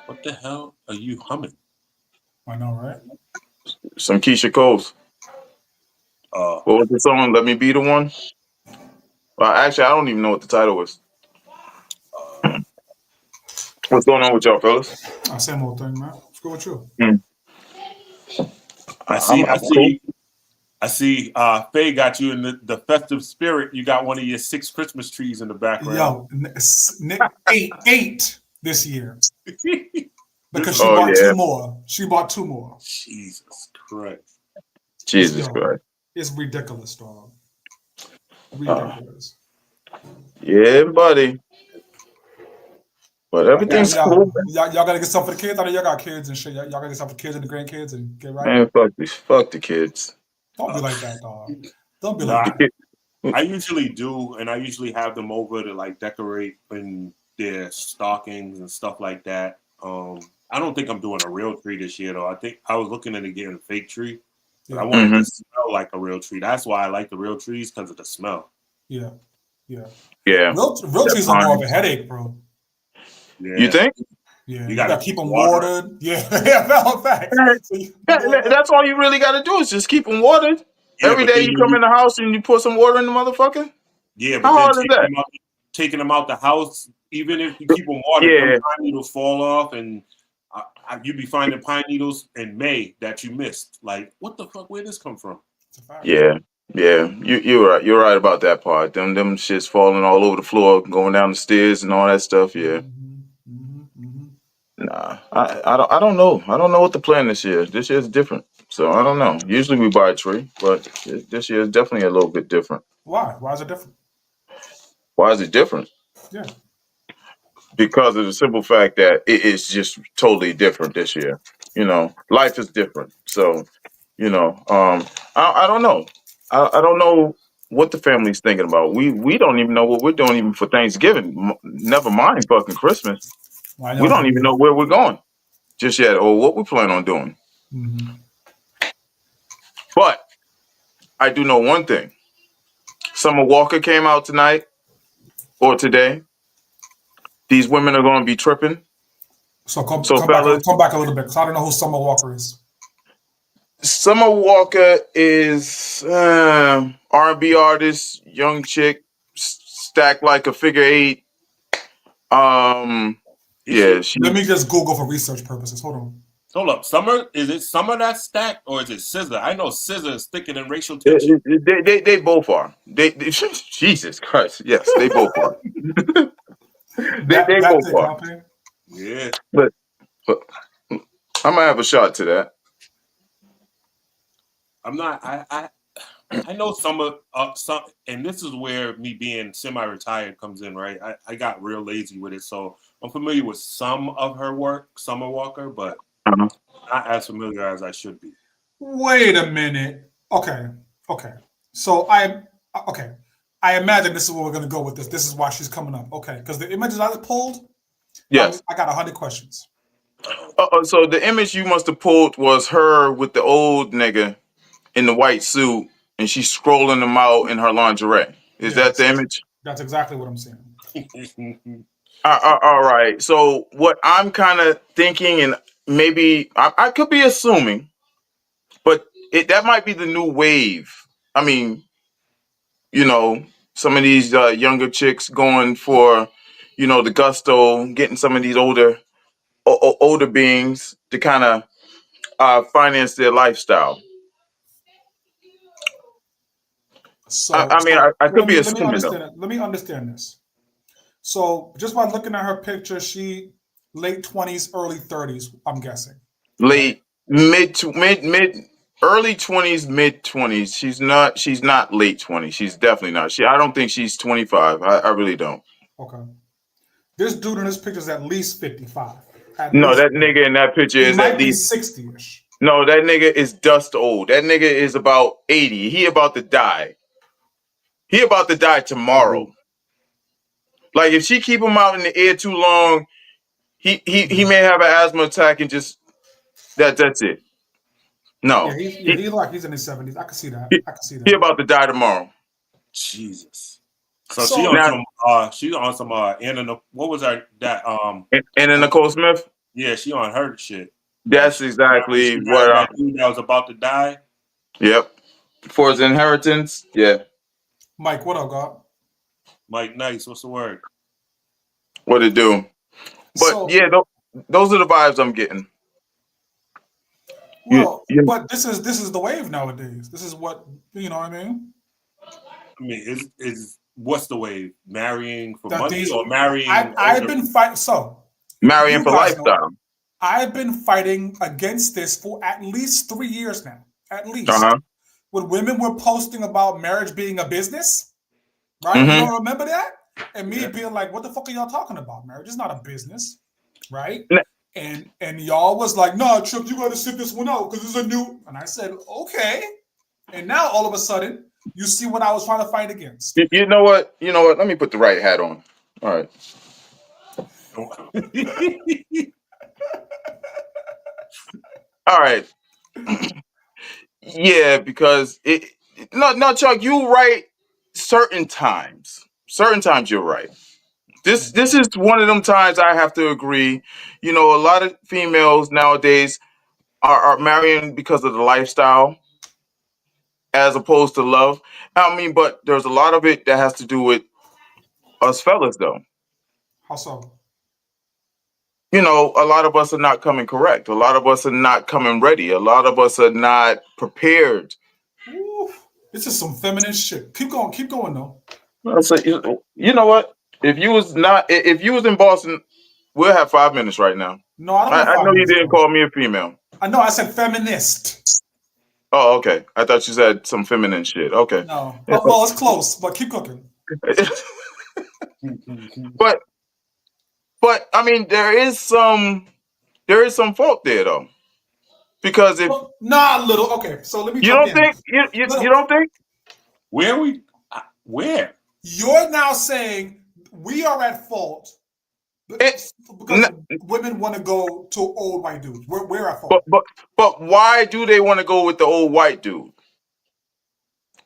What the hell are you humming? I know, right? Some Keisha Cole's. Uh, What was the song? Let Me Be the One. Well, actually, I don't even know what the title was. uh, What's going on with y'all, fellas? Same old thing, man. What's good with you? Hmm. I I'm, see. I I'm cool. see. I see. Faye got you in the festive spirit. You got one of your 6 Christmas trees in the background. Yo, Nick eight this year because This she Oh bought yeah, two more. She bought two more. Jesus Christ. Jesus Yo, Christ. it's ridiculous, dog. Uh, Ridiculous. yeah, buddy. But Yeah, everything's cool, y'all gotta get something for the kids. I know y'all got kids and shit. Y'all gotta get something for the kids and the grandkids and get right. man. Fuck the kids. Don't be Uh, like that, dog. Don't be no, like The I, that. kid. I usually do, and I usually have them over to like decorate in their stockings and stuff like that. I don't think I'm doing a real tree this year though. I think I was looking into getting a fake tree, but I Yeah, wanted Hmm. to smell like a real tree. That's why I like the real trees because of the smell. yeah, yeah. Yeah, Real that trees are more of pine. a headache, bro. You Yeah, think? Yeah, you you got to gotta keep keep them water. watered. Yeah, yeah, no facts. Yeah, So you doing that? that's all you really got to do is just keep them watered. Yeah, Every but day then you when come you in the house and you put some water in the motherfucker. yeah, but How then hard is that? taking them out the house, even if you keep them watered, them Yeah, pine needles fall off, and you be finding pine needles in May that you missed. Like, what the fuck? Where this come from? It's a fact. yeah, yeah. You're right. You're right about that part. Them shits falling all over the floor, going down the stairs and all that stuff. Yeah. Nah, I don't know. I don't know what the plan this year. This year's different, so I don't know. Usually we buy a tree, but this year is definitely a little bit different. Why? Why is it different? Why is it different? Yeah. Because of the simple fact that it is just totally different this year. Life is different. So, I don't know. I don't know what the family's thinking about. We don't even know what we're doing even for Thanksgiving. Never mind fucking Christmas. Well, I know We it's don't gonna even be. know where we're going just yet or what we plan on doing. Mm-hmm. But I do know one thing. Summer Walker came out tonight or today. These women are going to be tripping. So come So, come back fellas, come back a little bit because I don't know who Summer Walker is. Summer Walker is R&B artist, young chick, stacked like a figure eight. Um, Is yeah, she? Let me she's just Google for research purposes. Hold on. Hold up, Summer? Is it Summer that's stacked, or is it Scissor? I know Scissor is thicker than racial tension. they both are. Jesus Christ, yes, they both are. They That both thing, are. huh, Payne? Yeah, But I'm gonna have a shot to that. I'm not. I know some, and this is where me being semi-retired comes in, right? I got real lazy with it, so I'm familiar with some of her work, Summer Walker, but Uh-huh. not as familiar as I should be. Wait a minute. Okay. Okay. So okay. I imagine this is where we're gonna go with this. This is why she's coming up. Okay, because the images I just pulled, Yes. I got 100 questions. So the image you must have pulled was her with the old nigga in the white suit, and she's scrolling them out in her lingerie. Is that the Yes, image? that's exactly what I'm saying. All right. So what I'm kind of thinking, and maybe I could be assuming, but that might be the new wave. I mean, you know, some of these younger chicks going for, the gusto, getting some of these older beings to kind of finance their lifestyle. I mean, I could be Let me assuming though. understand it. Let me understand this. So just by looking at her picture, she late 20s, early 30s. I'm guessing, right? Late, mid, early 20s, mid 20s. She's not late 20s. She's definitely not. I don't think she's 25. I really don't. Okay. This dude in this picture is at least 55. At No, least that nigga in that picture he is at might be least 60ish. no, that nigga is dust old. That nigga is about 80. He about to die. He about to die tomorrow. Like if she keep him out in the air too long, he Yeah. may have an asthma attack and just that's it. Yeah, No. he's he's in his 70s. I can see that. He, I can see he that. about to die tomorrow. Jesus. So she on So Now some. She's on some. Anna. What was that? and then Nicole Smith. Yeah, she on her shit. That's She exactly married what. that dude that was about to die. Yep. For his inheritance. Yeah. Mike, what up, God? Mike, nice. What's the word? What it do? But So, yeah, those are the vibes I'm getting. well, You but this is the wave nowadays. This is what you know what I mean? I mean, is what's the wave? Marrying for That money these or marrying I've older? been fighting. So marrying you for guys know lifestyle. I've been fighting against this for at least 3 years now. At Uh least huh. when women were posting about marriage being a business, right? You Mm-hmm. don't remember that? And me Yeah. being like, "What the fuck are y'all talking about? Marriage is not a business, right?" And y'all was like, "No, Trip, you got to sit this one out because it's a new." And I said, "Okay." And now all of a sudden, you see what I was trying to fight against. You know what? You know what? Let me put the right hat on. All right. All right. Yeah, because no, Chuck, you right. Certain times you're right. This is one of them times I have to agree. You know, a lot of females nowadays are marrying because of the lifestyle as opposed to love. I mean, but there's a lot of it that has to do with us fellas, though. How so? You know, a lot of us are not coming correct. A lot of us are not coming ready. A lot of us are not prepared. Ooh, this is some feminist shit. Keep going though. So, you know what? If you was in Boston, we'll have 5 minutes right now. No, I don't want I five know you minutes didn't ago. call me a female. I know I said feminist. Oh, okay. I thought you said some feminine shit. Okay. No. Yeah. Well, it's close, but keep cooking. but but I mean, there is some fault there though, because if Well, nah, little. Okay, so let me you jump don't in. think you Little, don't think Where we? Where? you're now saying we are at fault it, because women want to go to old white dudes. We're at but fault. but but why do they want to go with the old white dude?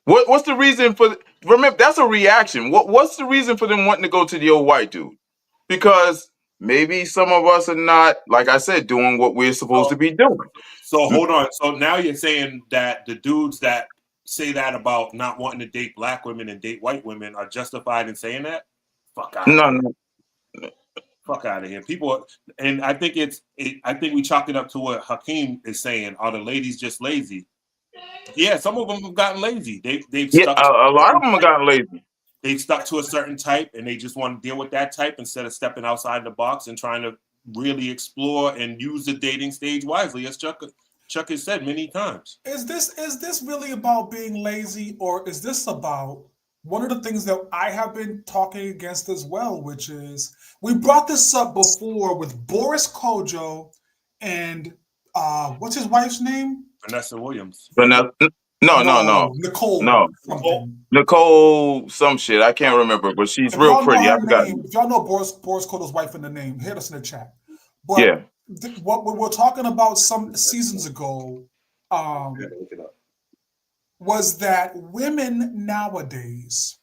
What's the reason for? Remember, that's a reaction. What's the reason for them wanting to go to the old white dude? Because maybe some of us are not, like I said, doing what we're supposed to So, be doing. so hold on. So now you're saying that the dudes that say that about not wanting to date black women and date white women are justified in saying that? Fuck out of No, here. no. Fuck out of here. People, and I think I think we chalk it up to what Hakeem is saying. Are the ladies just lazy? Yeah, some of them have gotten lazy. They've Yeah, stuck to a a lot of certain them have type. gotten lazy. They've stuck to a certain type, and they just want to deal with that type instead of stepping outside the box and trying to really explore and use the dating stage wisely, as Chuck has said many times. Is this really about being lazy, or is this about one of the things that I have been talking against as well, which is we brought this up before with Boris Kojo and what's his wife's name? Vanessa Williams, But no, No, Nicole no. Nicole. something. Nicole, some shit. I can't remember, but she's If real y'all know pretty. I her forgot. name, if y'all know Boris Kojo's wife in the name, hit us in the chat. Yeah, But what we were talking about some seasons ago, Yeah, um, look it up. was that women nowadays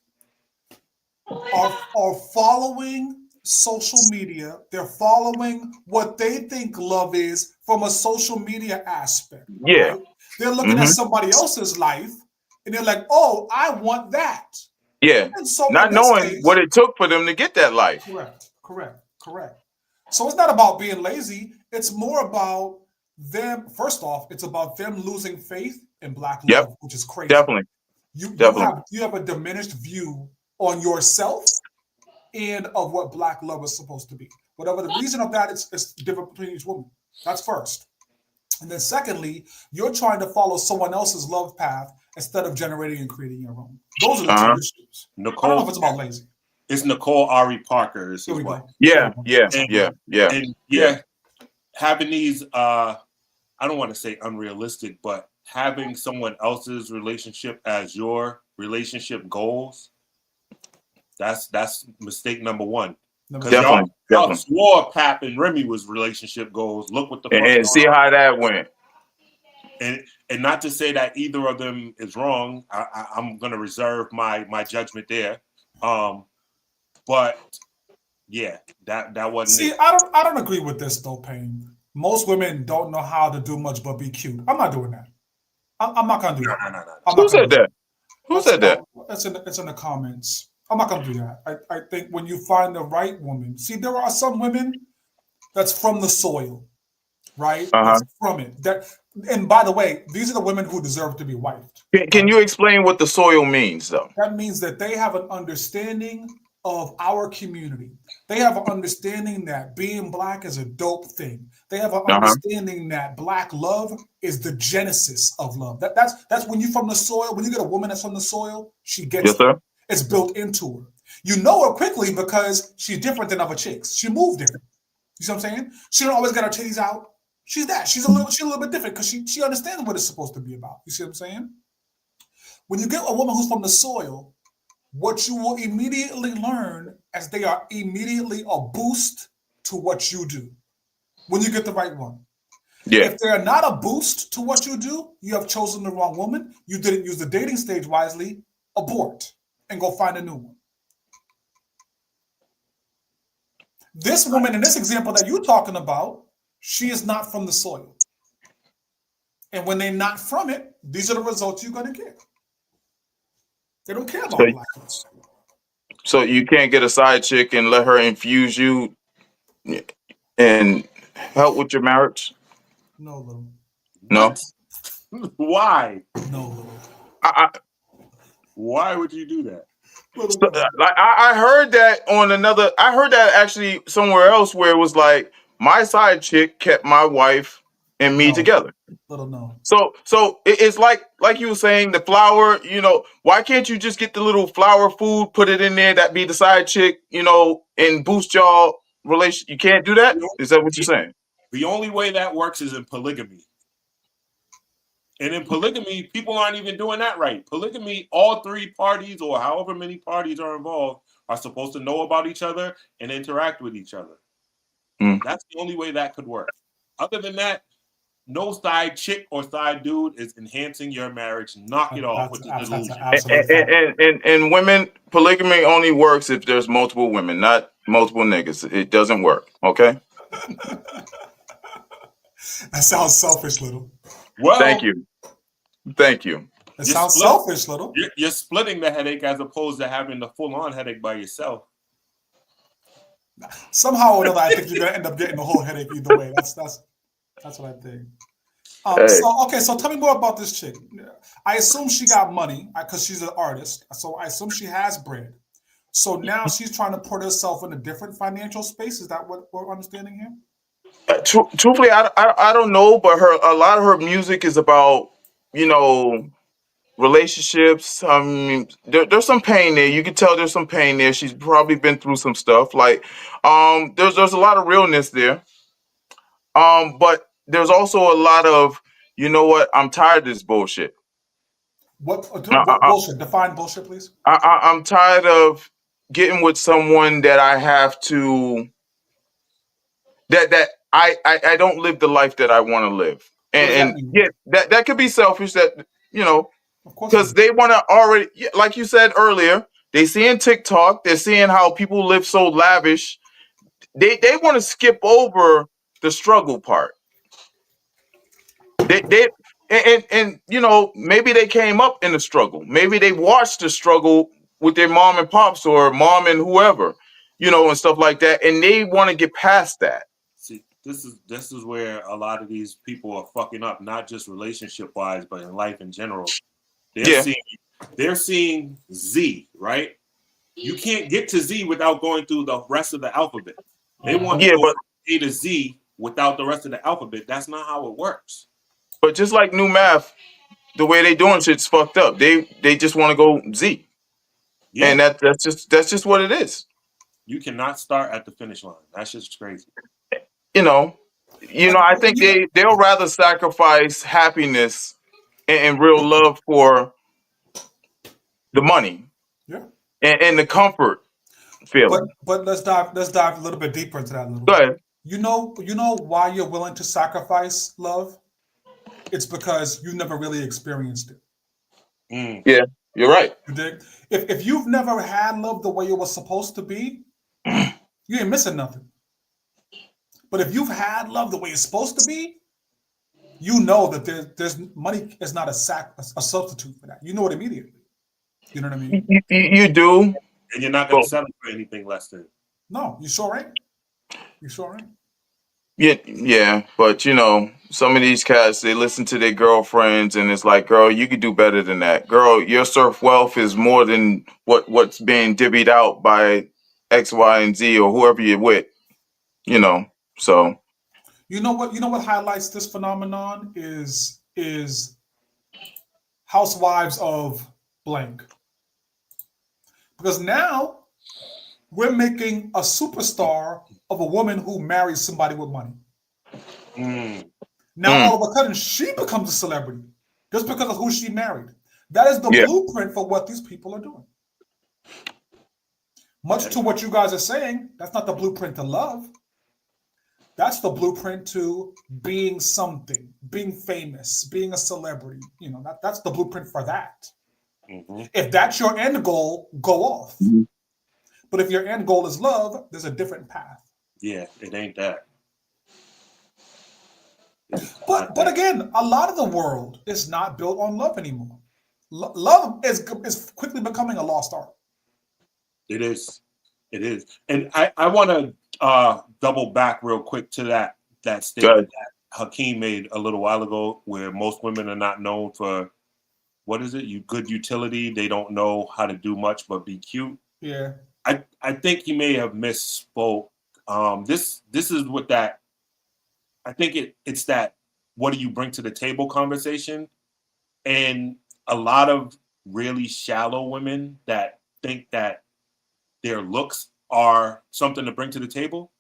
are following social media. They're following what they think love is from a social media aspect, yeah. right? They're looking at Hmm. somebody else's life and they're like, "Oh, I want that." Yeah. And so in Not this knowing what case, it took for them to get that life. correct. So it's not about being lazy. It's more about them. First off, it's about them losing faith in black Yep, love, which is crazy. definitely, You you definitely. have you have a diminished view on yourself and of what black love is supposed to be. Whatever the reason of that, it's different between each woman. That's first. And then secondly, you're trying to follow someone else's love path instead of generating and creating your own. Those are the two Uh-huh. issues. I don't know if Nicole, it's about lazy. it's Nicole Ari Parker is Here his we wife, go. There we Yeah, go. yeah, That's what I'm yeah, doing. yeah, and yeah. yeah, having these I don't want to say unrealistic, but having someone else's relationship as your relationship goals, that's mistake number one. Number Because two. Definitely, y'all definitely. swore Pap and Remy was relationship goals. Look what the fuck's And going see on. how that went. And not to say that either of them is wrong. I'm gonna reserve my judgment there. But Yeah, that wasn't See, it. I don't agree with this though, Payne. Most women don't know how to do much but be cute. I'm not doing that. I'm not gonna do No, that. no, no, no, no. I'm Who not gonna said do that. that? Who said that? It's in the comments. I'm not gonna do that. I think when you find the right woman, see, there are some women that's from the soil, right? Uh huh. That's from it. That, and by the way, these are the women who deserve to be wifed, Can right? you explain what the soil means, though? That means that they have an understanding of our community. They have an understanding that being black is a dope thing. They have an Uh huh. understanding that black love is the genesis of love. That's when you're from the soil. When you get a woman that's from the soil, she gets Yes, that. sir. It's built into her. You know her quickly because she's different than other chicks. She moved different. You see what I'm saying? She don't always got her titties out. She's that. She's a little bit different because she understands what it's supposed to be about. You see what I'm saying? When you get a woman who's from the soil, what you will immediately learn as they are immediately a boost to what you do when you get the right one. Yeah. If they're not a boost to what you do, you have chosen the wrong woman. You didn't use the dating stage wisely. Abort and go find a new one. This woman in this example that you're talking about, she is not from the soil. And when they're not from it, these are the results you're going to get. They don't care So, about blackness. so you can't get a side chick and let her infuse you and help with your marriage? No, little. No. What? Why? No, little. I, Why would you do that? Little, so, no. like I heard that on another. I heard that actually somewhere else where it was like my side chick kept my wife and me No, together. little, no. So it's like you were saying the flour. Why can't you just get the little flour food, put it in there, that be the side chick, and boost y'all relation? You can't do that. The, Is that what you're saying? the only way that works is in polygamy. And in polygamy, people aren't even doing that right. Polygamy, all three parties or however many parties are involved are supposed to know about each other and interact with each other. Mm. That's the only way that could work. Other than that, no side chick or side dude is enhancing your marriage. Knock it off with the That's an delusion. absolute And, fact. and women, polygamy only works if there's multiple women, not multiple niggas. It doesn't work. Okay. That sounds selfish, little. Thank Well, you. Thank you. It you're sounds split. selfish, little. You're splitting the headache as opposed to having the full-on headache by yourself. Somehow or another, I think you're gonna end up getting the whole headache either way. That's what I think. Hey. So tell me more about this chick. I assume she got money because she's an artist. So I assume she has bread. So now she's trying to put herself in a different financial space. Is that what we're understanding here? Truthfully, I don't know, but a lot of her music is about you know relationships. I mean, there's some pain there. You can tell there's some pain there. She's probably been through some stuff. Like, there's a lot of realness there. But there's also a lot of, you know what? I'm tired of this bullshit. What bullshit? Define bullshit, please. I'm tired of getting with someone that I have to that I don't live the life that I want to live. What does that And mean? yeah, that could be selfish. That you know Of course it because is. they want to already, yeah, like you said earlier, they seeing TikTok, they're seeing how people live so lavish. They want to skip over the struggle part. They and maybe they came up in the struggle. Maybe they watched the struggle with their mom and pops or mom and whoever, and stuff like that, and they want to get past that. See, this is where a lot of these people are fucking up, not just relationship wise, but in life in general. They're Yeah, seeing they're seeing Z, right? You can't get to Z without going through the rest of the alphabet. They want to yeah, go but from A to Z without the rest of the alphabet. That's not how it works. just like new math, the way they doing shit's fucked up. They just want to go Z, and Yeah, that's just what it is. you cannot start at the finish line. That's just crazy. You know, Like I think you, they'll rather sacrifice happiness and real love for the money yeah. and the comfort feeling. But let's dive a little bit deeper into that Go little. ahead. You know why you're willing to sacrifice love? It's because you never really experienced it. Mm. Yeah, you're right. You dig? If you've never had love the way it was supposed to be, you ain't missing nothing. But if you've had love the way it's supposed to be, you know that there's money is not a substitute for that. You know it immediately. You know what I mean? You do. And you're not going to settle for anything less than. No, you sure ain't. You sure ain't. Yeah, but some of these cats, they listen to their girlfriends, and it's like, girl, you could do better than that. Girl, your surf wealth is more than what's being divvied out by X, Y, and Z or whoever you're with. So You know what highlights this phenomenon is housewives of blank. Because now we're making a superstar of a woman who marries somebody with money. Now all of a sudden she becomes a celebrity just because of who she married. That is the blueprint for what these people are doing. Much to what you guys are saying, that's not the blueprint to love. That's the blueprint to being something, being famous, being a celebrity. That's the blueprint for that. Mm-hmm. If that's your end goal, go off. Mm-hmm. But if your end goal is love, there's a different path. Yeah, it ain't that. But again, a lot of the world is not built on love anymore. Love is quickly becoming a lost art. It is. And I want to double back real quick to that statement that Hakeem made a little while ago, where most women are not known for, what is it? Good utility. They don't know how to do much but be cute. Yeah. I think he may have misspoke. This is what that. I think it's that, what do you bring to the table conversation, and a lot of really shallow women that think that their looks are something to bring to the table.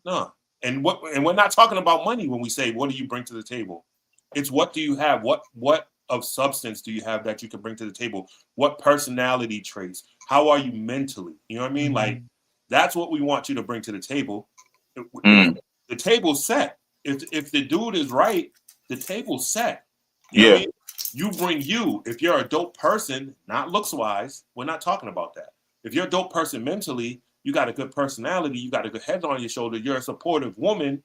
No. And we're not talking about money when we say, what do you bring to the table? It's what do you have? What of substance do you have that you can bring to the table? What personality traits? How are you mentally? You know what I mean? Mm-hmm. Like, that's what we want you to bring to the table. The table's set. If the dude is right, the table's set. You know what I mean? You bring you. If you're a dope person, not looks wise, we're not talking about that. If you're a dope person mentally, you got a good personality, you got a good head on your shoulder, you're a supportive woman,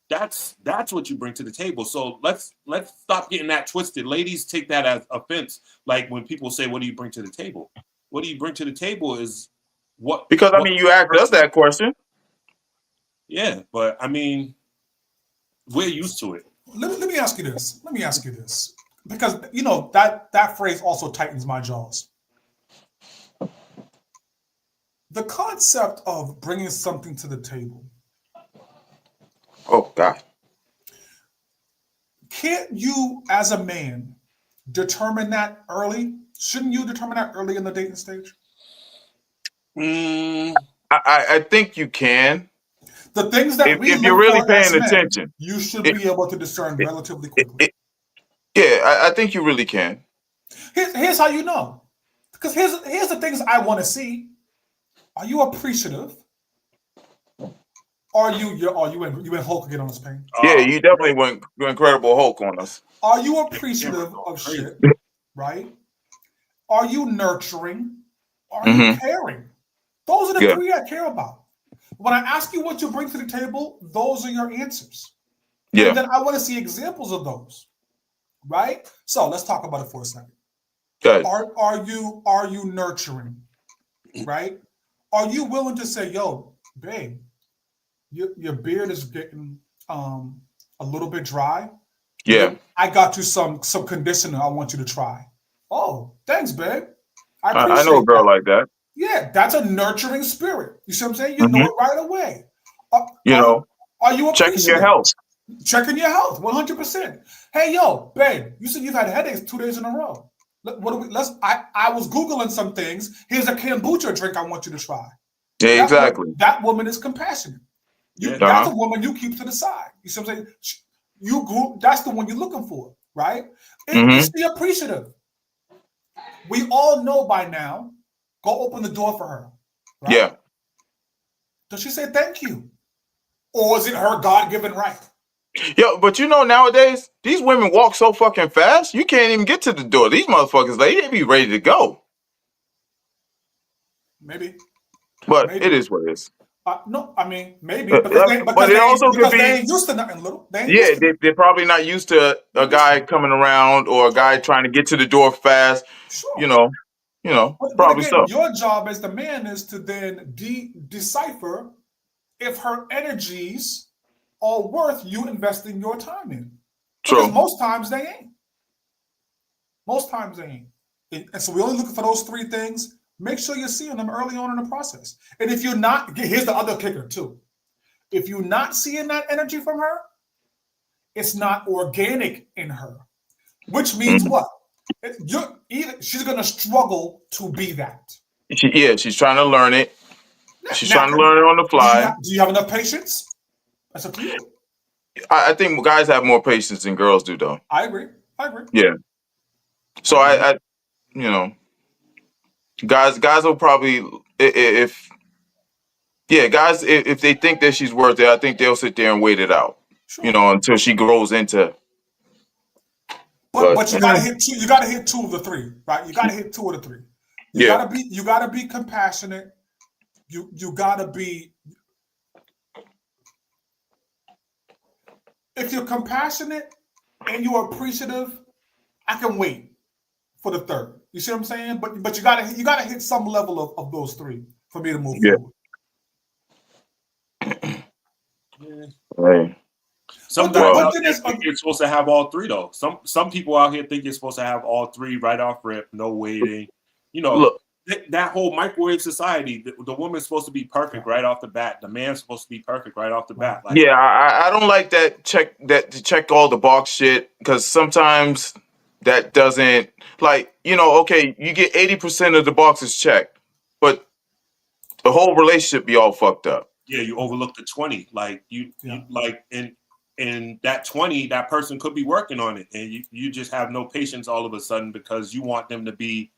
that's what you bring to the table. So let's stop getting that twisted. Ladies take that as offense. Like when people say, what do you bring to the table? What do you bring to the table is what? Because, you asked us that question. Yeah, but we're used to it. Let me ask you this. Because, that phrase also tightens my jaws. The concept of bringing something to the table. Oh, God. Can't you, as a man, determine that early? Shouldn't you determine that early in the dating stage? I think you can. The things that if you're really paying attention, you should be able to discern relatively quickly. I think you really can. Here's how you know. Because here's the things I want to see. Are you appreciative? Are you went Hulk again on this pain? Yeah, you definitely went Incredible Hulk on us. Are you appreciative of shit? Right? Are you nurturing? Are you caring? Those are the three I care about. When I ask you what you bring to the table, those are your answers. Yeah. And then I want to see examples of those. Right? So let's talk about it for a second. Good. Are you nurturing? Right? Are you willing to say, yo, babe, your beard is getting a little bit dry. Yeah. I got you some conditioner I want you to try. Oh, thanks, babe. I know a girl like that. Yeah, that's a nurturing spirit. You see what I'm saying? You know it right away. Are you checking your health? Checking your health, 100%. Hey, yo, babe, you said you've had headaches 2 days in a row. I was Googling some things. Here's a kombucha drink I want you to try. Yeah, exactly. That woman is compassionate. That's a woman you keep to the side. You see what I'm saying? That's the one you're looking for, right? It's the appreciative. We all know by now, go open the door for her. Right? Yeah. Does she say thank you? Or is it her God-given right? Yo, but nowadays, these women walk so fucking fast, you can't even get to the door. These motherfuckers, they be ready to go. Maybe. But Maybe. it is what it is. No, I mean maybe But it also could be. they ain't used to nothing little. Yeah, they're probably not used to a guy coming around or a guy trying to get to the door fast. Sure. You know, But probably again, so. your job as the man is to then decipher if her energies are worth you investing your time in. Because True. most times they ain't. Most times they ain't. And so we only looking for those three things. Make sure you're seeing them early on in the process. And if you're not, here's the other kicker too. If you're not seeing that energy from her, it's not organic in her, which means what? She's going to struggle to be that. She's trying to learn it. She's Now, trying to learn it on the fly. Do you have enough patience? That's up to you. I think guys have more patience than girls do, though. I agree. Yeah. So I guys will probably if they think that she's worth it, I think they'll sit there and wait it out. Sure. Until she grows into. But you gotta hit two. You gotta hit two of the three, right? You gotta hit two of the three. You gotta be compassionate. You gotta be. If you're compassionate and you're appreciative, I can wait for the third. You see what I'm saying? But you gotta hit some level of those three for me to move forward. Right. Some guys out there think you're supposed to have all three, though. Some people out here think you're supposed to have all three right off rip, no waiting. Look, that whole microwave society, the woman's supposed to be perfect right off the bat. The man's supposed to be perfect right off the bat. Like, I don't like that check all the box shit, because sometimes that doesn't, okay, you get 80% of the boxes checked, but the whole relationship be all fucked up. Yeah, you overlook the 20. And that 20, that person could be working on it, and you just have no patience all of a sudden because you want them to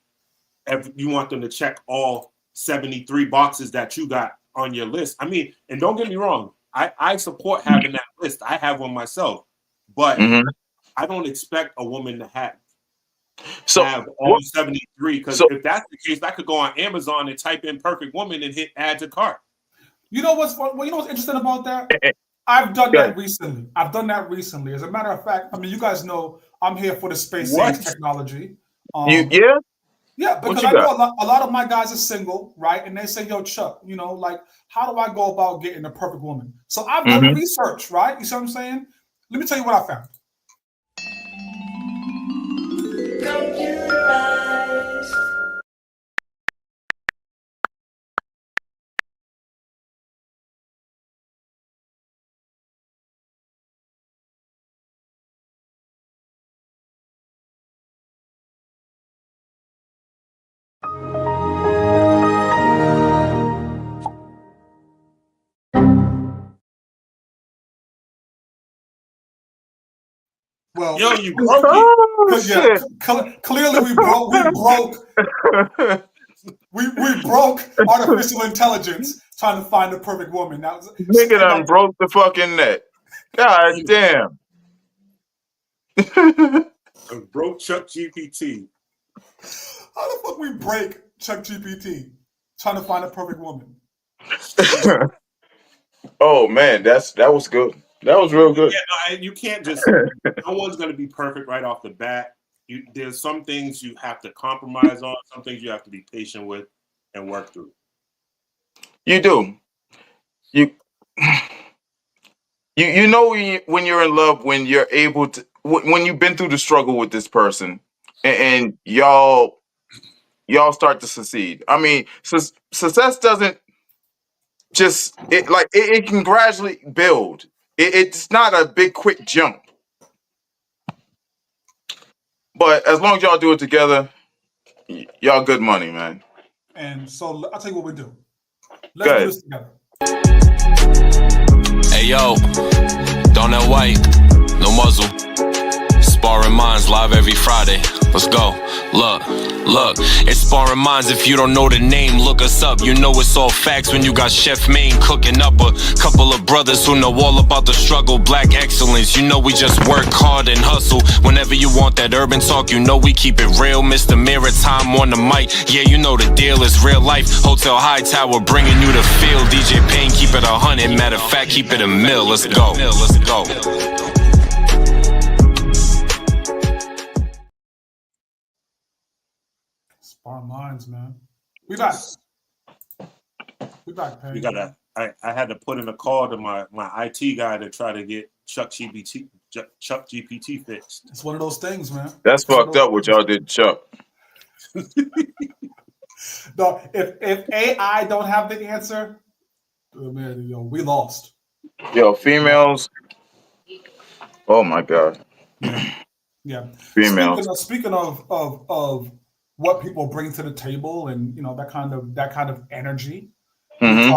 check all 73 boxes that you got on your list. I mean, and don't get me wrong, I support having that list. I have one myself, but I don't expect a woman to have all 73, because if that's the case, I could go on Amazon and type in perfect woman and hit add to cart. You know what's interesting about that? I've done that recently. As a matter of fact, I mean, you guys know I'm here for the space age technology. Yeah, because I know a lot of my guys are single, right? And they say, yo, Chuck, how do I go about getting a perfect woman? So I've done the research, right? You see what I'm saying? Let me tell you what I found. Computerized. Well, yo, you broke it. Clearly we broke artificial intelligence trying to find the perfect woman. Nigga done broke the fucking net. God damn. Broke Chuck GPT. How the fuck we break Chuck GPT trying to find a perfect woman? Oh man, that was good. That was real good. Yeah, you can't just. No one's going to be perfect right off the bat. There's some things you have to compromise on. Some things you have to be patient with and work through. You do. You know when you're in love, when you're able to, when you've been through the struggle with this person, and y'all start to succeed. I mean, success doesn't just it can gradually build. It's not a big quick jump. But as long as y'all do it together, y'all good money, man. And so I'll tell you what we do. Let's do this together. Hey yo, don't that white, no muzzle. Sparring Minds live every Friday. Let's go. Look, it's Sparring Minds. If you don't know the name, look us up. You know it's all facts when you got Chef Maine cooking up a couple of brothers who know all about the struggle. Black excellence, you know we just work hard and hustle. Whenever you want that urban talk, you know we keep it real. Mr. Maritime on the mic, yeah, you know the deal is real life. Hotel High Tower bringing you the feel. DJ Payne, keep it 100. Matter of fact, keep it a mill. Let's go. Sparring Minds, man. We back. Payne. You gotta. I had to put in a call to my IT guy to try to get Chuck GPT fixed. It's one of those things, man. That's fucked up what y'all did, Chuck. No, if AI don't have the answer, man, we lost. Yo, females. Oh my God. Yeah. Females. Speaking of what people bring to the table, and that kind of energy. Mm-hmm.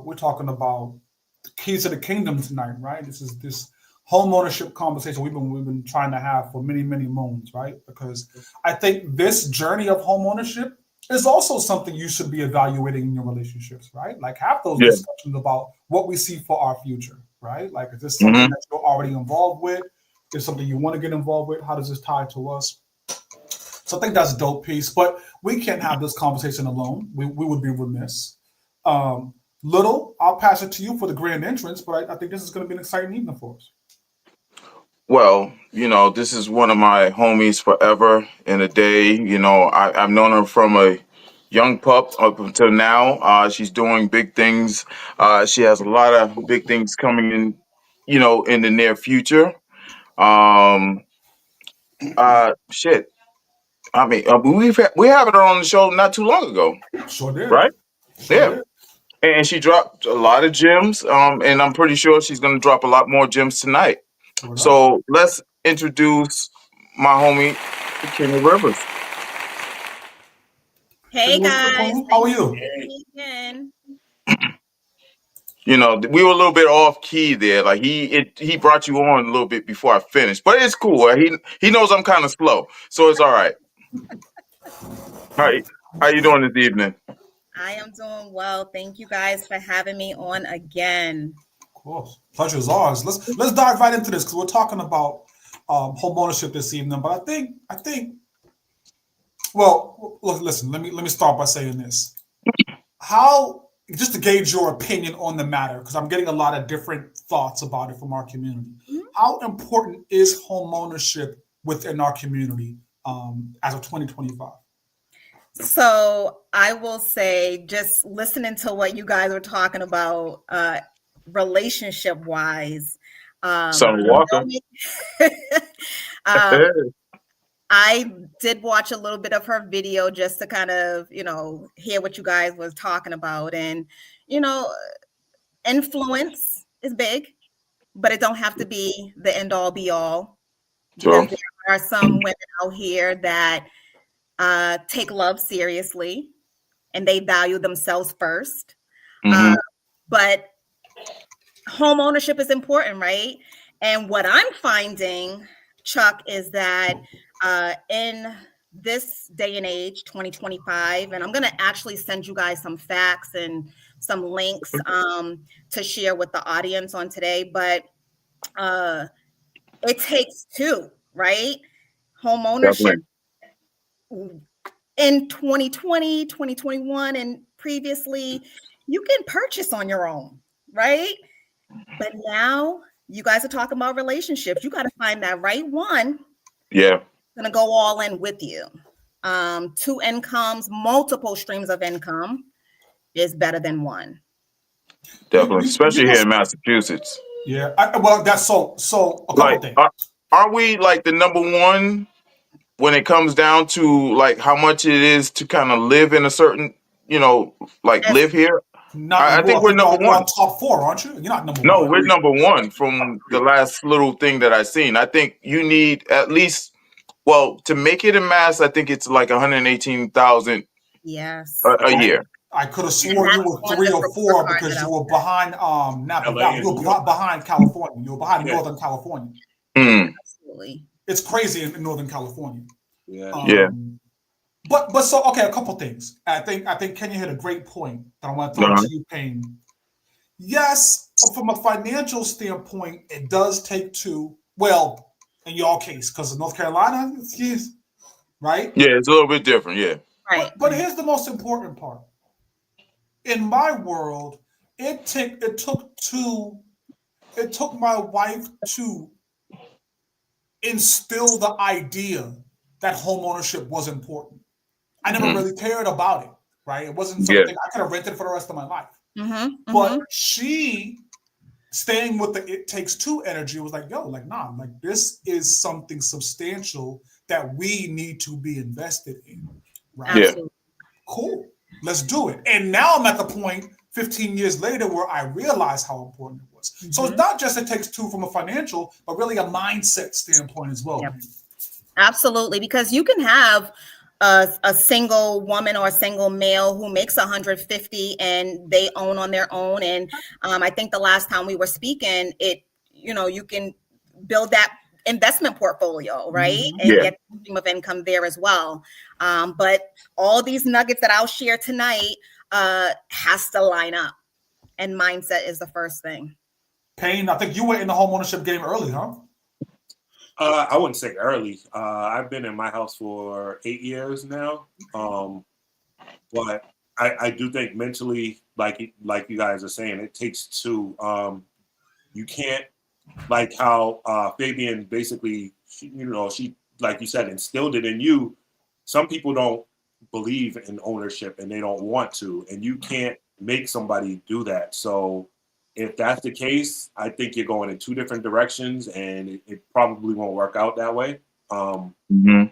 We're talking about the keys to the kingdom tonight, right? This is this home ownership conversation we've been trying to have for many, many moons, right? Because I think this journey of home ownership is also something you should be evaluating in your relationships, right? Like have those discussions about what we see for our future, right? Like is this something that you're already involved with? Is something you want to get involved with? How does this tie to us? So I think that's a dope piece, but we can't have this conversation alone. We would be remiss. Little, I'll pass it to you for the grand entrance, but I think this is going to be an exciting evening for us. Well, this is one of my homies forever and a day. I've known her from a young pup up until now. She's doing big things. She has a lot of big things coming in, in the near future. Shit. I mean, we have her on the show not too long ago. Sure did. Right? Sure did. And she dropped a lot of gems, and I'm pretty sure she's going to drop a lot more gems tonight. So let's introduce my homie, Kenny Rivers. Hey guys, how are you? We were a little bit off key there. Like he brought you on a little bit before I finished, but it's cool. He knows I'm kind of slow, so it's all right. How you doing this evening? I am doing well. Thank you guys for having me on again. Of course, pleasure is ours. Let's dive right into this because we're talking about home ownership this evening. But I think. Well, look, listen. Let me start by saying this. Just to gauge your opinion on the matter, because I'm getting a lot of different thoughts about it from our community. Mm-hmm. How important is home ownership within our community as of 2025? So I will say, just listening to what you guys are talking about, relationship-wise. Sonny Walker. I did watch a little bit of her video just to kind of, hear what you guys was talking about. And, influence is big, but it don't have to be the end all be all. Because there are some women out here that take love seriously and they value themselves first. Mm-hmm. But home ownership is important, right? And what I'm finding, Chuck, is that in this day and age, 2025, and I'm going to actually send you guys some facts and some links to share with the audience on today, but it takes two, right? Home ownership in 2020, 2021, and previously, you can purchase on your own, right? But now you guys are talking about relationships. You got to find that right one. Yeah. Going to go all in with you. Two incomes, multiple streams of income is better than one. Definitely, especially here in Massachusetts. Yeah. That's so a couple things. Are we like the number one when it comes down to like how much it is to kind of live in a certain, live here? I think we're number one. Top four, aren't you? You're not number one. No, we're number one from the last little thing that I seen. I think you need at least, to make it in Mass, I think it's like 118,000. Yes. A year. I could have sworn you were 3 or 4 because you were behind Napa Valley. You were behind California. You were behind Northern California. Mm. Absolutely. It's crazy in Northern California. Yeah. Yeah. But so okay, a couple things. I think Kenya hit a great point that I want to throw Uh-huh. to you, Payne. Yes, from a financial standpoint, it does take two. Well, in your case, because of North Carolina, yes, right? Yeah, it's a little bit different. Yeah. Right. But here's the most important part. In my world, it took two. It took my wife to instill the idea that home ownership was important. I never Mhm. really cared about it, right? It wasn't Yeah. something I could have rented for the rest of my life. Mm-hmm. But Mm-hmm. she, staying with the it takes two energy, was like, yo, like, nah, like this is something substantial that we need to be invested in, right? Yeah. Absolutely. Cool, let's do it. And now I'm at the point 15 years later where I realize how important it was. So it's not just it takes two from a financial, but really a mindset standpoint as well. Yep. Absolutely, because you can have a single woman or a single male who makes 150 and they own on their own. And I think the last time we were speaking, you can build that investment portfolio, right? And Yeah. get a stream of income there as well. But all these nuggets that I'll share tonight has to line up. And mindset is the first thing. Payne, I think you went in the home ownership game early, huh? I wouldn't say early. I've been in my house for 8 years now. But I do think mentally, like you guys are saying, it takes two. You can't, like how Fabian basically, she like you said, instilled it in you. Some people don't believe in ownership and they don't want to, and you can't make somebody do that. So if that's the case, I think you're going in two different directions, and it probably won't work out that way. Hmm.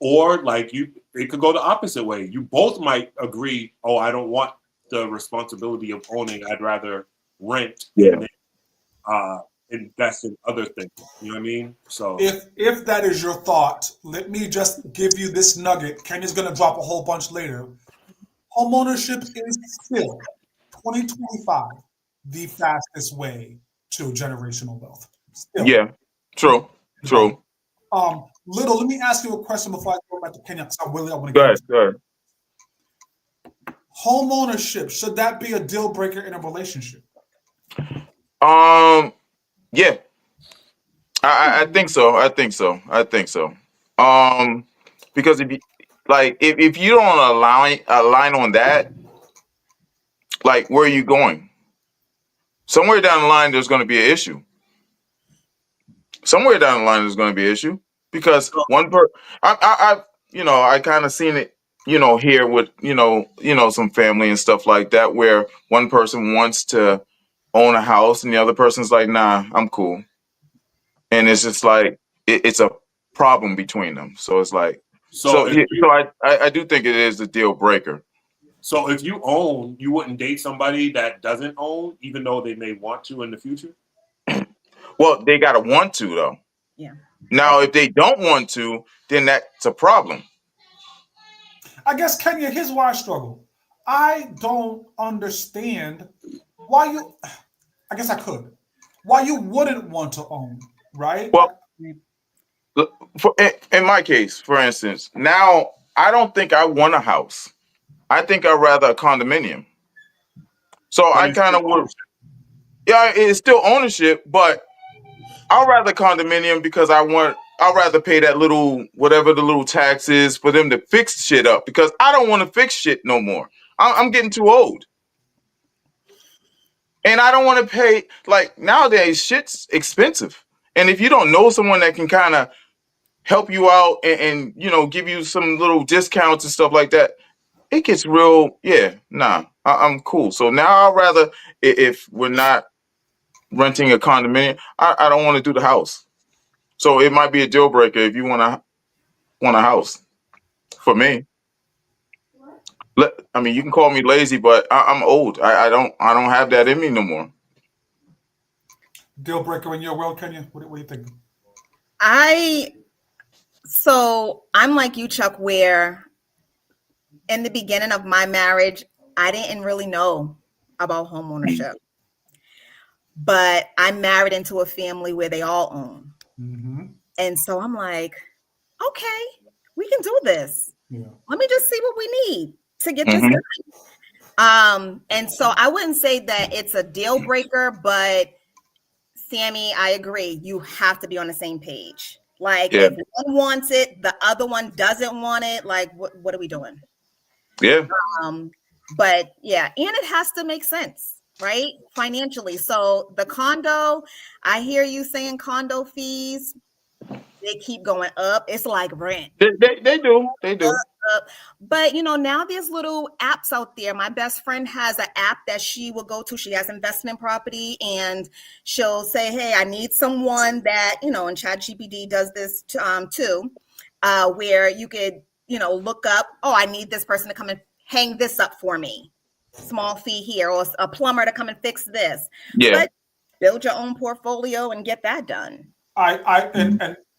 Or it could go the opposite way. You both might agree, oh, I don't want the responsibility of owning. I'd rather rent Yeah. and then invest in other things. You know what I mean? So If that is your thought, let me just give you this nugget. Kenya's going to drop a whole bunch later. Homeownership is still 2025 the fastest way to generational wealth. Still. Yeah. True. True. Little, let me ask you a question before I go back to Kenya because I want to Go get ahead. into Go ahead. home ownership. Should that be a deal breaker in a relationship? Yeah. I think so. I think so. I think so. Because if you don't align on that, like where are you going? Somewhere down the line, there's going to be an issue. Somewhere down the line, there's going to be an issue because I kind of seen it, here with some family and stuff like that, where one person wants to own a house and the other person's like, nah, I'm cool, and it's just like it's a problem between them. So it's like, so if you I do think it is a deal breaker. so if you own, you wouldn't date somebody that doesn't own, even though they may want to in the future. Well, they gotta want to though. Yeah. Now, if they don't want to, then that's a problem. I guess, Kenya, here's why I struggle. I don't understand why you, I guess I could, why you wouldn't want to own, right? Well, in my case, for instance, now I don't think I want a house. I think I'd rather a condominium. So But I it's kind still of would, ownership. yeah, it's still ownership, but I'd rather condominium because I'd rather pay that little, whatever the little tax is for them to fix shit up because I don't want to fix shit no more. I'm getting too old. And I don't want to pay, like nowadays, shit's expensive. And if you don't know someone that can kind of help you out and give you some little discounts and stuff like that, it gets real. Yeah, nah, I'm cool. So now I'd rather, if we're not renting a condominium, I don't want to do the house. So it might be a deal breaker if you want a house. For me, I mean, you can call me lazy, but I'm old. I don't have that in me no more. Deal breaker in your world, Kenya? What do you think? So I'm like you, Chuck, where in the beginning of my marriage, I didn't really know about home ownership. But I'm married into a family where they all own. Mm-hmm. And so I'm like, okay, we can do this. Yeah. Let me just see what we need to get this Mhm. done. And so I wouldn't say that it's a deal breaker, but Sammy, I agree. You have to be on the same page. Like Yeah. if one wants it, the other one doesn't want it. Like what are we doing? Yeah. But yeah, and it has to make sense, right? Financially. So the condo, I hear you saying condo fees, they keep going up. It's like rent. They do. They do. But now there's little apps out there. My best friend has an app that she will go to. She has investment property, and she'll say, "Hey, I need someone that and ChatGPT does this too, where you could look up. Oh, I need this person to come and hang this up for me. Small fee here, or a plumber to come and fix this. Yeah. But build your own portfolio and get that done.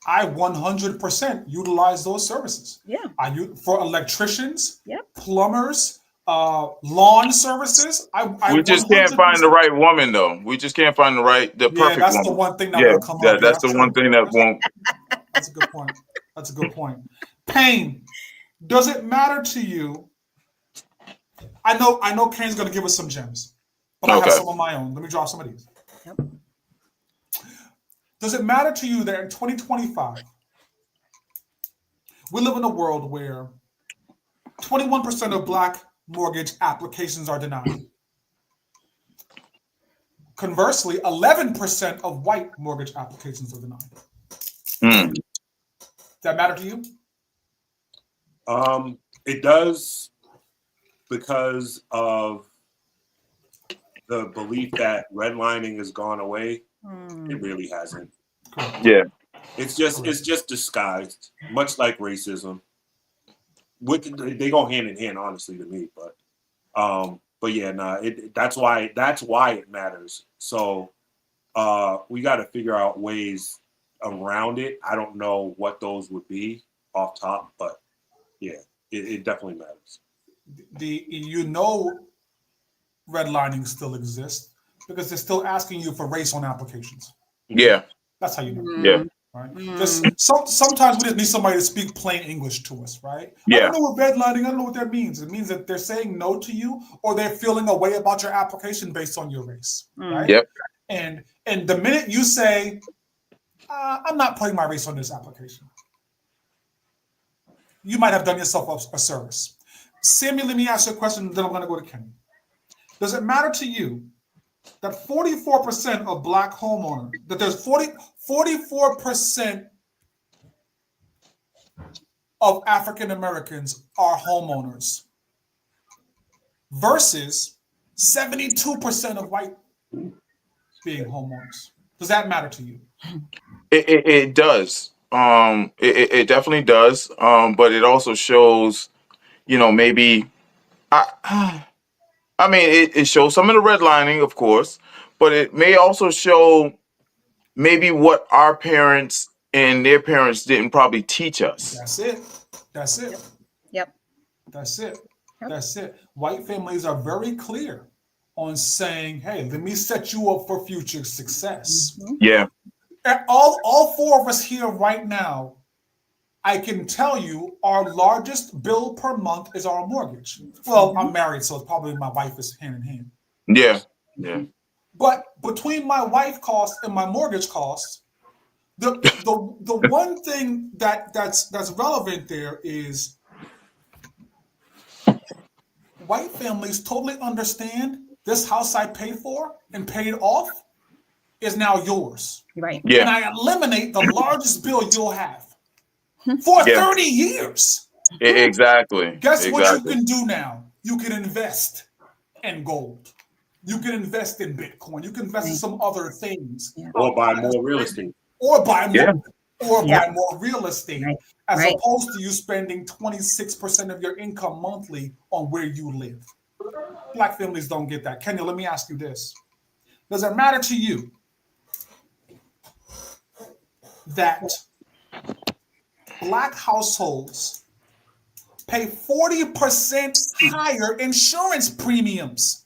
I 100% utilize those services. Yeah. For electricians, Yep. plumbers, lawn services. We just can't find the right woman, though. We just can't find the perfect woman. That's the one thing that won't come up. That's the one thing that won't. That's a good point. That's a good point. Payne, does it matter to you? I know Kane's going to give us some gems, but I have some of my own. Let me drop some of these. Yep. Does it matter to you that in 2025, we live in a world where 21% of Black mortgage applications are denied? Conversely, 11% of white mortgage applications are denied. Mm. Does that matter to you? It does, because of the belief that redlining has gone away. It really hasn't. Yeah. It's just disguised, much like racism. They go hand in hand, honestly, to me. But yeah, that's why it matters. So we got to figure out ways around it. I don't know what those would be off top, but yeah, it definitely matters. Redlining still exists because they're still asking you for race on applications. Yeah. That's how you know. Yeah. Right. Just sometimes we just need somebody to speak plain English to us, right? Yeah. I don't know what redlining. I don't know what that means. It means that they're saying no to you, or they're feeling a way about your application based on your race, right? Yep. And the minute you say, "I'm not putting my race on this application," you might have done yourself a service. Sammy, let me ask you a question. Then I'm going to go to Kenny. Does it matter to you that 44% of Black homeowners, that there's 44% of African Americans are homeowners versus 72% of white being homeowners? Does that matter to you? It does. It definitely does. But it also shows, maybe I mean, it shows some of the redlining, of course, but it may also show maybe what our parents and their parents didn't probably teach us. That's it. Yep. That's it. White families are very clear on saying, "Hey, let me set you up for future success." Yeah. All four of us here right now, I can tell you our largest bill per month is our mortgage. Well, I'm married, so it's probably my wife is hand in hand. Yeah. Yeah. But between my wife costs and my mortgage costs, the one thing that's relevant there is white families totally understand this house I paid for and paid off is now yours. Right. Yeah. And I eliminate the largest bill you'll have for 30 years. Exactly. Guess what you can do now? You can invest in gold. You can invest in Bitcoin. You can invest in some other things. Or buy more real estate. Or buy more real estate, as Right. opposed to you spending 26% of your income monthly on where you live. Black families don't get that. Kenya, let me ask you this. Does it matter to you that Black households pay 40% higher insurance premiums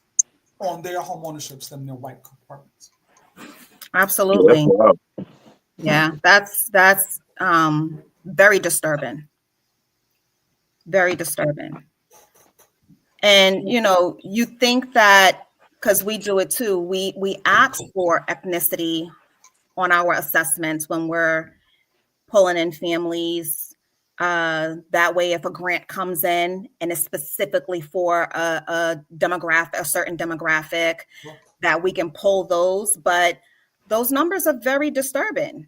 on their homeownerships than their white apartments? Absolutely. Yeah, that's very disturbing. Very disturbing. And, you know, you think that because we do it too, we ask for ethnicity on our assessments when we're pulling in families. That way, if a grant comes in and it's specifically for a demographic, a certain demographic, that we can pull those. But those numbers are very disturbing.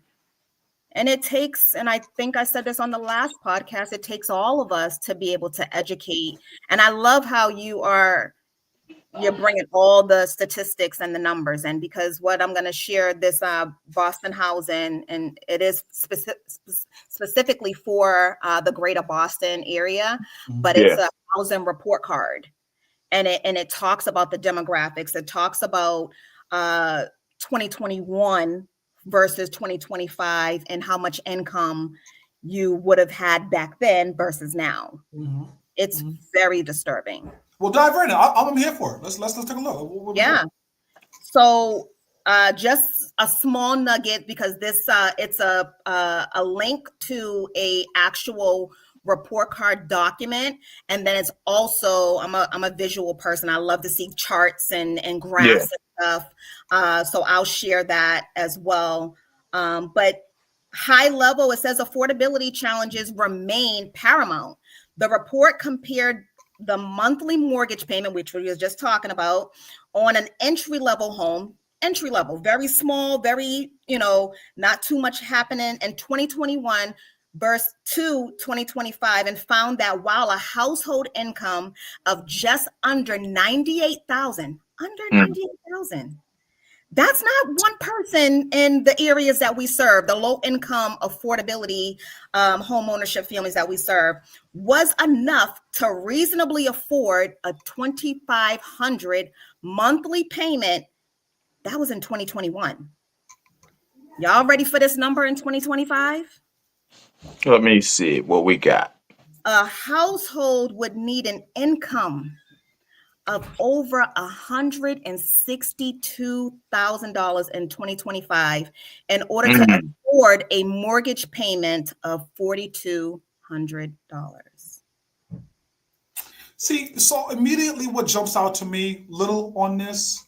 And it takes, and I think I said this on the last podcast, it takes all of us to be able to educate. And I love how you're bringing all the statistics and the numbers in, because what I'm going to share this Boston housing, and it is specifically for the greater Boston area, but it's a housing report card. And it talks about the demographics. It talks about 2021 versus 2025 and how much income you would have had back then versus now. It's very disturbing. Well, dive right in. I'm here for it. Let's take a look. Yeah. So just a small nugget, because this it's a link to a actual report card document, and then it's also I'm a visual person. I love to see charts and graphs and stuff. So I'll share that as well. But high level, it says affordability challenges remain paramount. The report compared the monthly mortgage payment, which we were just talking about, on an entry-level home, very small, very, not too much happening in 2021 versus 2025, and found that while a household income of just under 98,000, that's not one person in the areas that we serve, the low income affordability home ownership families that we serve, was enough to reasonably afford a $2,500 monthly payment. That was in 2021. Y'all ready for this number in 2025? Let me see what we got. A household would need an income of over $162,000 in 2025 in order to afford a mortgage payment of $4,200. See, so immediately what jumps out to me, Little, on this,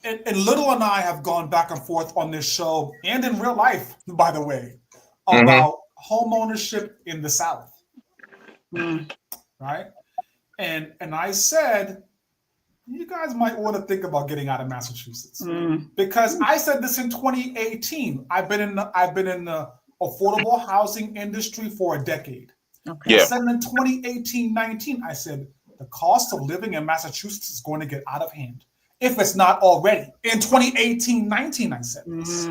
and Little and I have gone back and forth on this show and in real life, by the way, about home ownership in the South, right? And I said, you guys might want to think about getting out of Massachusetts, because I said this in 2018. I've been in the affordable housing industry for a decade. Okay. I said in 2018-19, I said the cost of living in Massachusetts is going to get out of hand, if it's not already. In 2018-19, I said this.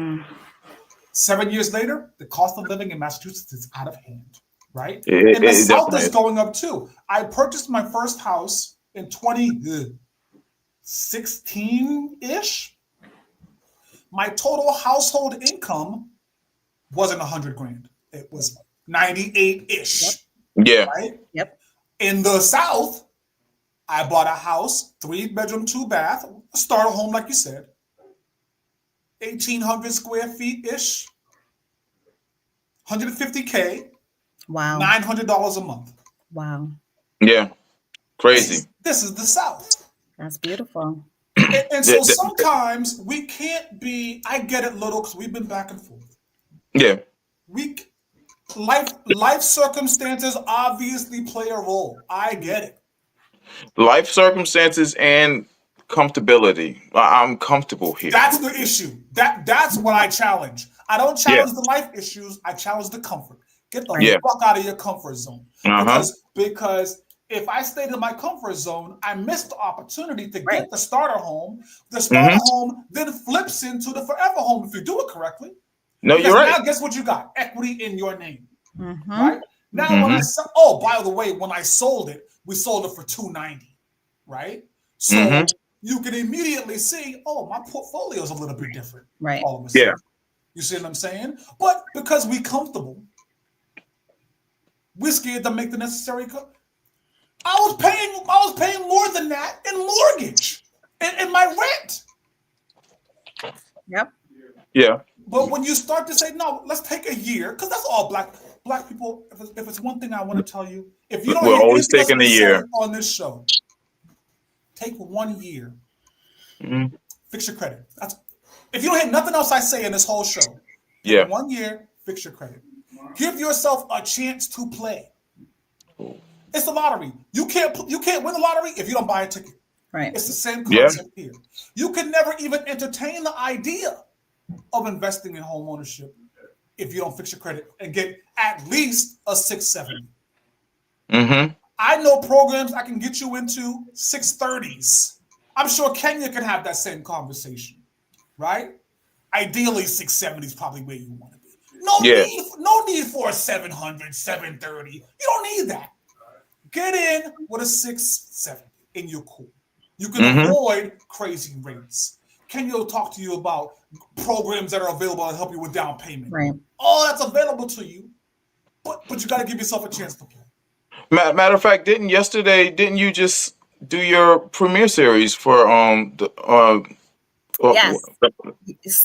7 years later, the cost of living in Massachusetts is out of hand. Right? And the South is going up too. I purchased my first house in 2016-ish. My total household income wasn't $100,000. It was 98-ish. Yeah. Right? Yep. In the South, I bought a house, 3-bedroom, 2-bath, a starter home, like you said, 1,800 square feet-ish, $150K. Wow. $900 a month. Wow. Yeah. Crazy. This is the South. That's beautiful. And so sometimes we can't be, I get it, Little, because we've been back and forth. Yeah. Life circumstances obviously play a role. I get it. Life circumstances and comfortability. I'm comfortable here. That's the issue. That's what I challenge. I don't challenge the life issues. I challenge the comfort. Get the fuck out of your comfort zone. Because if I stayed in my comfort zone, I missed the opportunity to get the starter home. The starter home then flips into the forever home if you do it correctly. No, because you're right. Now guess what you got? Equity in your name. Right? Now when I by the way, when I sold it, we sold it for $290. Right? So you can immediately see, my portfolio is a little bit different. Right. All of a sudden. You see what I'm saying? But because we comfortable, we're scared to make the necessary. I was paying more than that in mortgage and my rent. Yep. Yeah. But when you start to say, no, let's take a year, because that's all black people, if it's one thing I want to tell you, if you don't We're hear always anything else taking a we say year. on this show, take 1 year, fix your credit. If you don't hear nothing else I say in this whole show, take 1 year, fix your credit. Give yourself a chance to play. It's the lottery. You can't win the lottery if you don't buy a ticket. Right. It's the same concept here. You can never even entertain the idea of investing in home ownership if you don't fix your credit and get at least a 670. I know programs I can get you into 630s. I'm sure Kenya can have that same conversation, right? Ideally, 670 is probably where you want to be. No need for a 700, 730. You don't need that. Get in with a 670 and you're cool. You can avoid crazy rates. Kenya will talk to you about programs that are available to help you with down payment. Right. All that's available to you, but you got to give yourself a chance to play. Matter of fact, didn't you just do your premiere series for Yes.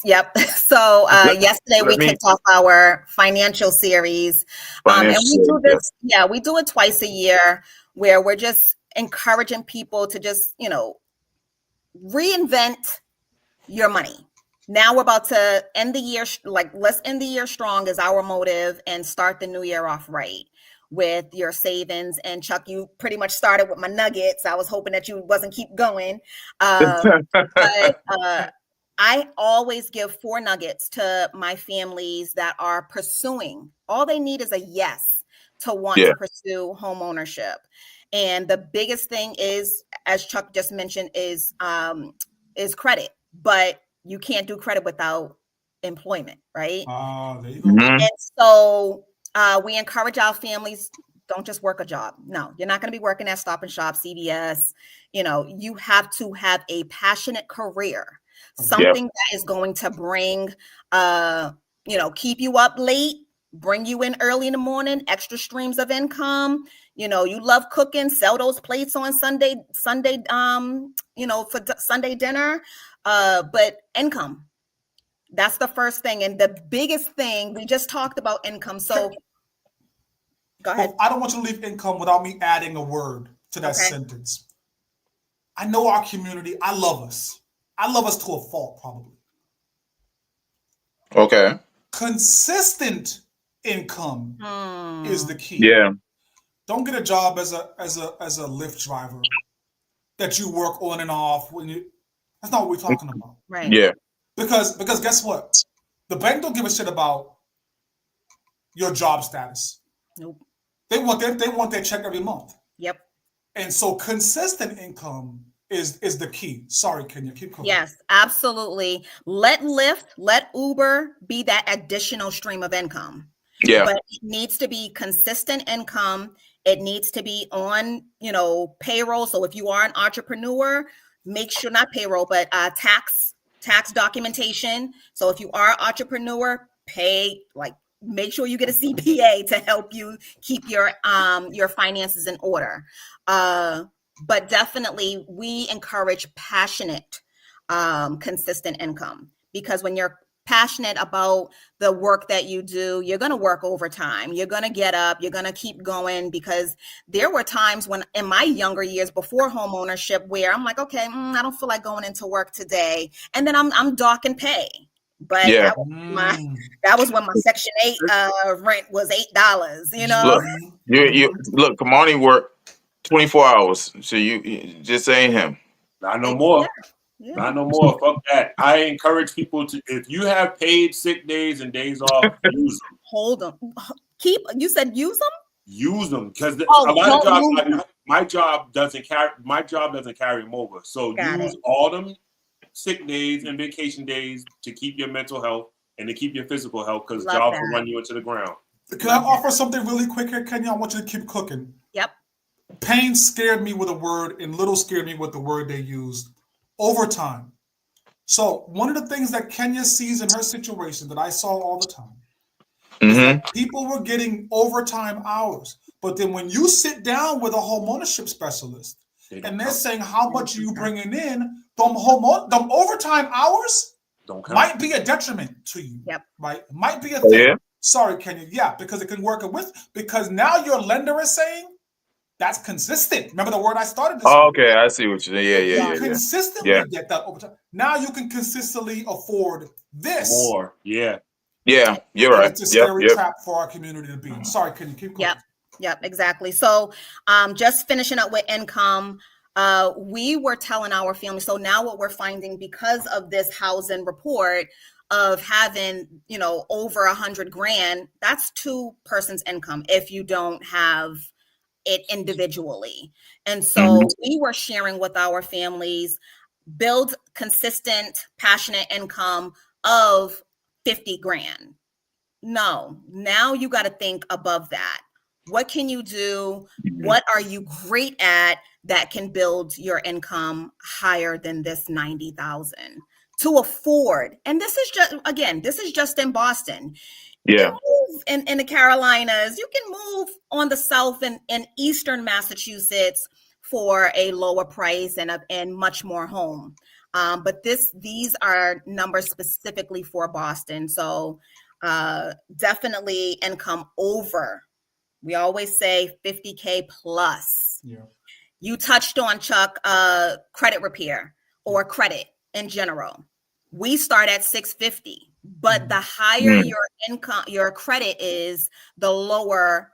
Yep. So yesterday we kicked off our financial series. And we do this, we do it twice a year where we're just encouraging people to just, reinvent your money. Now we're about to end the year, let's end the year strong is our motive and start the new year off right with your savings. And Chuck, you pretty much started with my nuggets. I was hoping that you wasn't keep going. But I always give 4 nuggets to my families that are pursuing. All they need is a yes to want to pursue home ownership. And the biggest thing is, as Chuck just mentioned, is credit. But you can't do credit without employment, right? There you go. And so we encourage our families, don't just work a job. No, you're not going to be working at Stop and Shop, CVS. You have to have a passionate career, something that is going to bring, keep you up late, bring you in early in the morning, extra streams of income. You love cooking, sell those plates on Sunday, for Sunday dinner. But income, that's the first thing. And the biggest thing, we just talked about income. So go ahead. Well, I don't want you to leave income without me adding a word to that sentence. I know our community. I love us. I love us to a fault, probably. Okay. Consistent income is the key. Yeah. Don't get a job as a Lyft driver that you work on and off when you. That's not what we're talking about. Right. Yeah. Because guess what? The bank don't give a shit about your job status. Nope. They want their check every month. Yep. And so consistent income is the key. Sorry, Kenya, keep going. Yes, absolutely. Let Lyft, let Uber be that additional stream of income. Yeah. But it needs to be consistent income. It needs to be on, payroll. So if you are an entrepreneur, make sure not payroll, but tax documentation. So if you are an entrepreneur, make sure you get a CPA to help you keep your finances in order. But definitely we encourage passionate, consistent income, because when you're passionate about the work that you do, you're going to work overtime. You're going to get up, you're going to keep going, because there were times when in my younger years before home ownership where I'm like, okay, I don't feel like going into work today. And then I'm docking pay. But that was when my Section 8 rent was $8, Look, Kamani worked 24 hours. So you just ain't him. Not no more. Yeah. Not no more. Fuck that. I encourage people to, if you have paid sick days and days off, use them. Hold them. You said use them? Use them, because a lot of jobs, my job doesn't carry them over. So use all them sick days and vacation days to keep your mental health and to keep your physical health, because jobs will run you into the ground. Can I offer something really quick here, Kenya? I want you to keep cooking. Yep. Pain scared me with a word, and Little scared me with the word they used. Overtime. So one of the things that Kenya sees in her situation that I saw all the time is that people were getting overtime hours. But then when you sit down with a homeownership specialist and they're saying how much are you bringing in, them overtime hours don't count. Might be a detriment to you. Yep. Right? Might be a thing. Yeah. Sorry, Kenya. Yeah, because it can work with, because now your lender is saying that's consistent. Remember the word I started this Oh, with? okay, I see what you. Yeah, If yeah, you yeah, yeah. consistently Yeah. get that over time, now you can consistently afford this. More, yeah. Yeah, you're And right. it's a Yep, scary yep. trap for our community to be in. Sorry, can you keep going? Yep, exactly. So just finishing up with income, we were telling our family, so now what we're finding because of this housing report of having, you know, over 100 grand, that's 2 persons income if you don't have it individually. And so we were sharing with our families, build consistent, passionate income of 50 grand. No, now you got to think above that. What can you do? What are you great at that can build your income higher than this 90,000 to afford? And this is just, again, this is just in Boston. You Yeah. can move in the Carolinas. You can move on the South and Eastern Massachusetts for a lower price and much more home. But these are numbers specifically for Boston. So definitely income over. We always say 50K plus. Yeah. You touched on, Chuck, credit repair or credit in general. We start at 650, but the higher your income, your credit is, the lower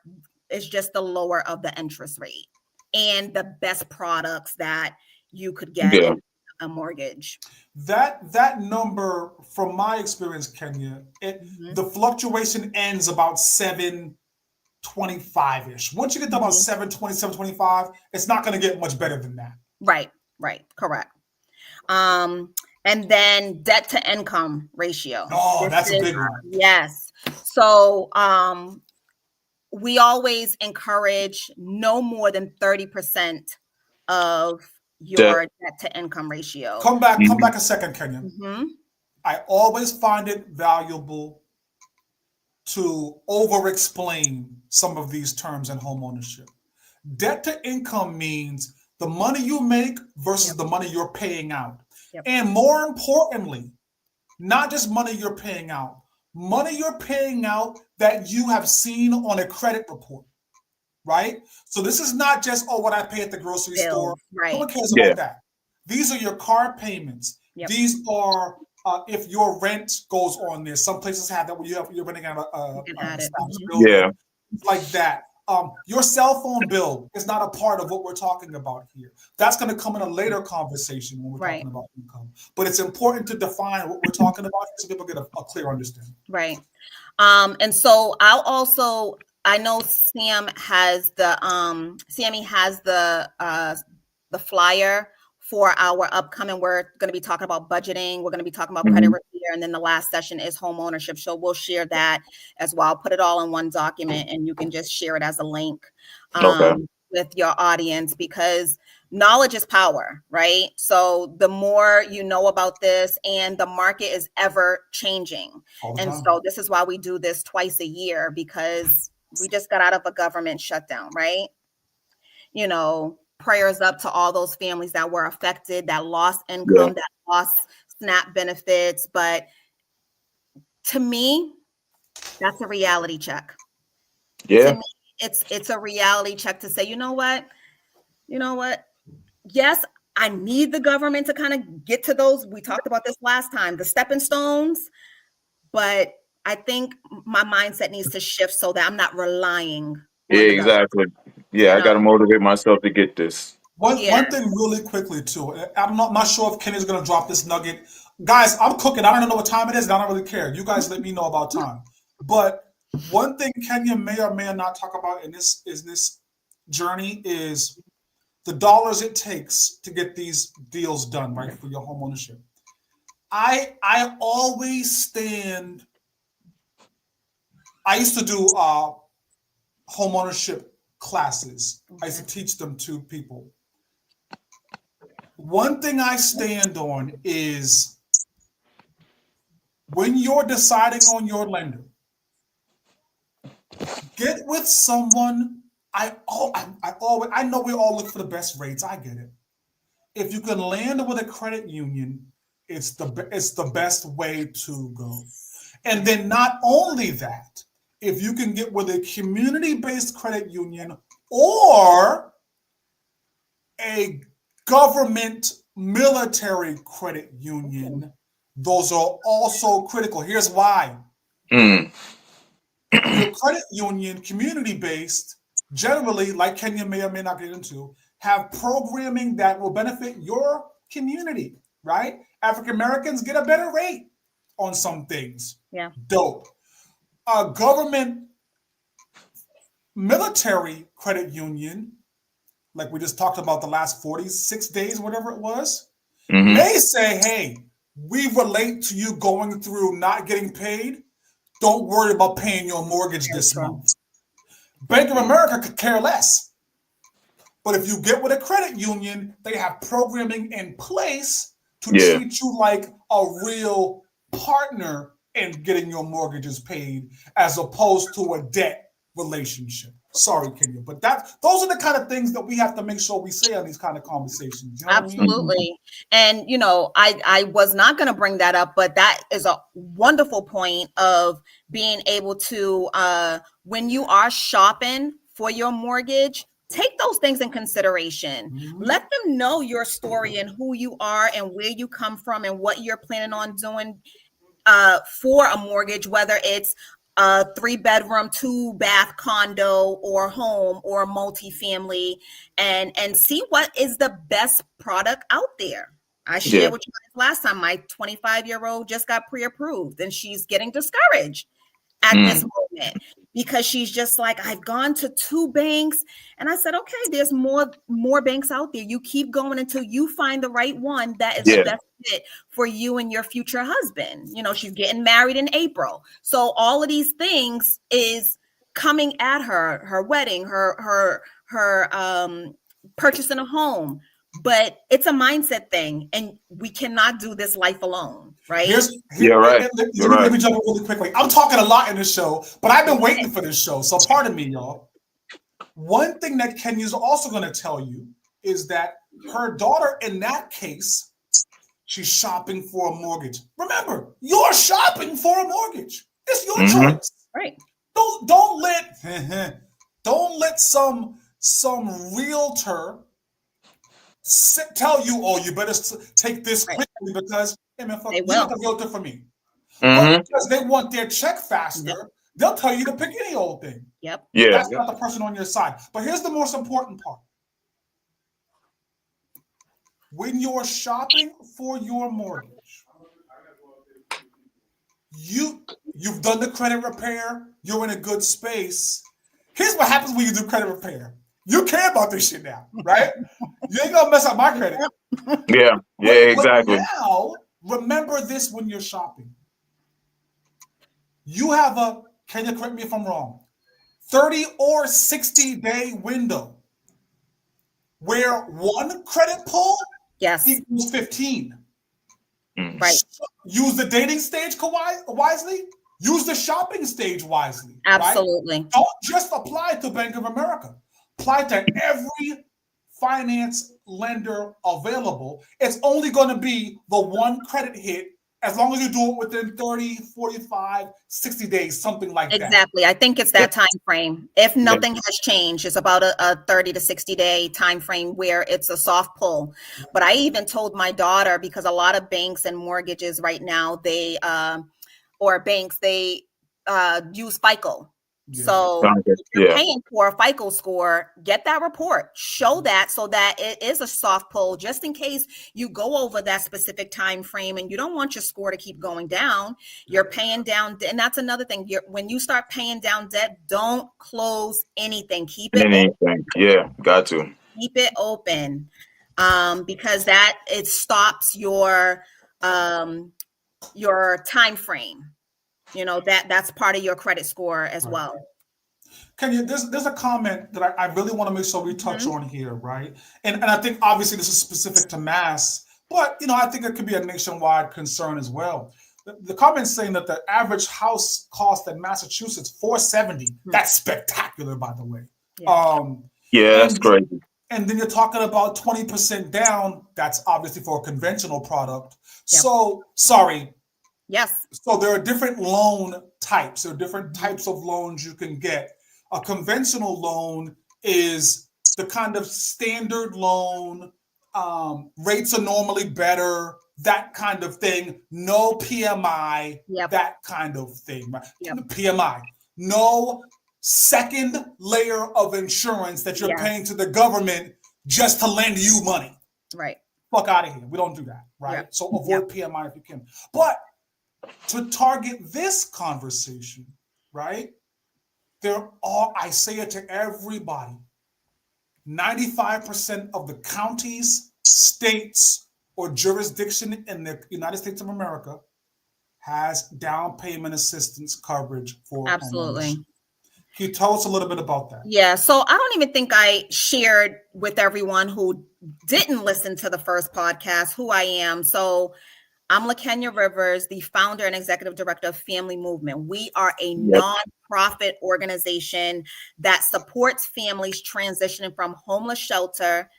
is just the lower of the interest rate and the best products that you could get in a mortgage. That number, from my experience, Kenya, the fluctuation ends about 725-ish. Once you get to about 720, 725, it's not going to get much better than that. Right, correct. And then debt to income ratio. Oh, that's a big one. Yes. So we always encourage no more than 30% of your debt to income ratio. Come back a second, Kenya. I always find it valuable to over-explain some of these terms in home ownership. Debt to income means the money you make versus the money you're paying out. And more importantly, not just money you're paying out, money you're paying out that you have seen on a credit report, right? So this is not just, what I pay at the grocery store. Right. No one cares about that. These are your car payments. These are if your rent goes on there. Some places have that where you're renting out a building, like that. Your cell phone bill is not a part of what we're talking about here. That's going to come in a later conversation when we're talking about income. But it's important to define what we're talking about so people get a clear understanding. Right. And so I know Sammy has the flyer for our upcoming. We're going to be talking about budgeting. We're going to be talking about credit repair. And then the last session is home ownership. So we'll share that as well. I'll put it all in one document and you can just share it as a link with your audience, because knowledge is power, right? So the more you know about this, and the market is ever changing. And so this is why we do this twice a year, because we just got out of a government shutdown, right? You know, prayers up to all those families that were affected, that lost income, that lost SNAP benefits. But to me, that's a reality check. To me, it's a reality check to say, you know what? Yes, I need the government to kind of get to those. We talked about this last time, the stepping stones. But I think my mindset needs to shift so that I'm not relying on the exactly. You I got to know? motivate myself to get this. One thing really quickly too. I'm not sure if Kenny's going to drop this nugget. Guys, I'm cooking. I don't know what time it is, and I don't really care. You guys let me know about time. But one thing Kenya may or may not talk about in this journey is the dollars it takes to get these deals done, right, for your home ownership. I always stand. I used to do home ownership classes. I used to teach them to people. One thing I stand on is when you're deciding on your lender, get with someone. I know we all look for the best rates. I get it. If you can land with a credit union It's the best way to go. And then not only that, if you can get with a community-based credit union or a government military credit union, those are also critical. Here's why. Mm. Your credit union, community-based, generally, like Kenya may or may not get into, have programming that will benefit your community, right? African Americans get a better rate on some things. Yeah. Dope. A government military credit union, like we just talked about the last 46 days, whatever it was, Mhm. may say, hey, we relate to you going through not getting paid. Don't worry about paying your mortgage this month. Bank of America could care less. But if you get with a credit union, they have programming in place to treat you like a real partner in getting your mortgages paid as opposed to a debt relationship. Sorry, Kenya, but those are the kind of things that we have to make sure we say on these kind of conversations. You know Absolutely. what I mean? And, you know, I was not going to bring that up, but that is a wonderful point of being able to, when you are shopping for your mortgage, take those things in consideration. Mhm. Let them know your story and who you are and where you come from and what you're planning on doing for a mortgage, whether it's a 3-bedroom, 2-bath condo or home or multifamily, and see what is the best product out there. I shared with you guys last time, my 25-year-old just got pre-approved and she's getting discouraged at this moment because she's just like, I've gone to 2 banks. And I said, okay, there's more banks out there. You keep going until you find the right one that is the best fit for you and your future husband. You know, she's getting married in April. So all of these things is coming at her wedding, her purchasing a home. But it's a mindset thing, and we cannot do this life alone, right? Let me jump in really quickly. I'm talking a lot in this show, but I've been waiting for this show, so pardon me, y'all. One thing that Kenya's also going to tell you is that her daughter, in that case, she's shopping for a mortgage. Remember, you're shopping for a mortgage. It's your choice, right? Don't let some realtor tell you, oh, you better take this quickly because you're not the realtor for me. But because they want their check faster, they'll tell you to pick any old thing. That's not the person on your side. But here's the most important part. When you're shopping for your mortgage, you've done the credit repair, you're in a good space. Here's what happens when you do credit repair. You care about this shit now, right? You ain't gonna mess up my credit. Exactly. But now, remember this when you're shopping. You have can you correct me if I'm wrong, 30 or 60-day window where one credit pull equals 15. Right. So use the dating stage wisely. Use the shopping stage wisely. Absolutely. Right? Don't just apply to Bank of America. Apply to every finance lender available. It's only going to be the one credit hit as long as you do it within 30, 45, 60 days, something like that. Exactly. I think it's that time frame. If nothing has changed, it's about a 30 to 60-day time frame where it's a soft pull. But I even told my daughter, because a lot of banks and mortgages right now, they use FICO. So if you're paying for a FICO score, get that report, show that so that it is a soft pull, just in case you go over that specific time frame and you don't want your score to keep going down. You're paying down, and that's another thing. When you start paying down debt, don't close anything. Keep it open. Yeah, got to keep it open, because it stops your time frame. You know, that's part of your credit score as well. Kenya, there's a comment that I really want to make sure we touch on here, right? And I think obviously this is specific to Mass, but I think it could be a nationwide concern as well. The comment's saying that the average house cost in Massachusetts $470. That's spectacular, by the way. That's crazy. And then you're talking about 20% down. That's obviously for a conventional product. So, sorry. Yes. So there are different loan types. There are different types of loans you can get. A conventional loan is the kind of standard loan. Rates are normally better, that kind of thing. No PMI, Yep. that kind of thing. Yep. PMI. No second layer of insurance that you're Yes. paying to the government just to lend you money. Right. Fuck out of here. We don't do that, right? Yep. So avoid PMI if you can. But to target this conversation, right? I say it to everybody, 95% of the counties, states, or jurisdiction in the United States of America has down payment assistance coverage for Absolutely. homeowners. Can you tell us a little bit about that? Yeah, so I don't even think I shared with everyone who didn't listen to the first podcast who I am. So I'm LaKenya Rivers, the founder and executive director of Family Movement. We are a nonprofit organization that supports families transitioning from homeless shelter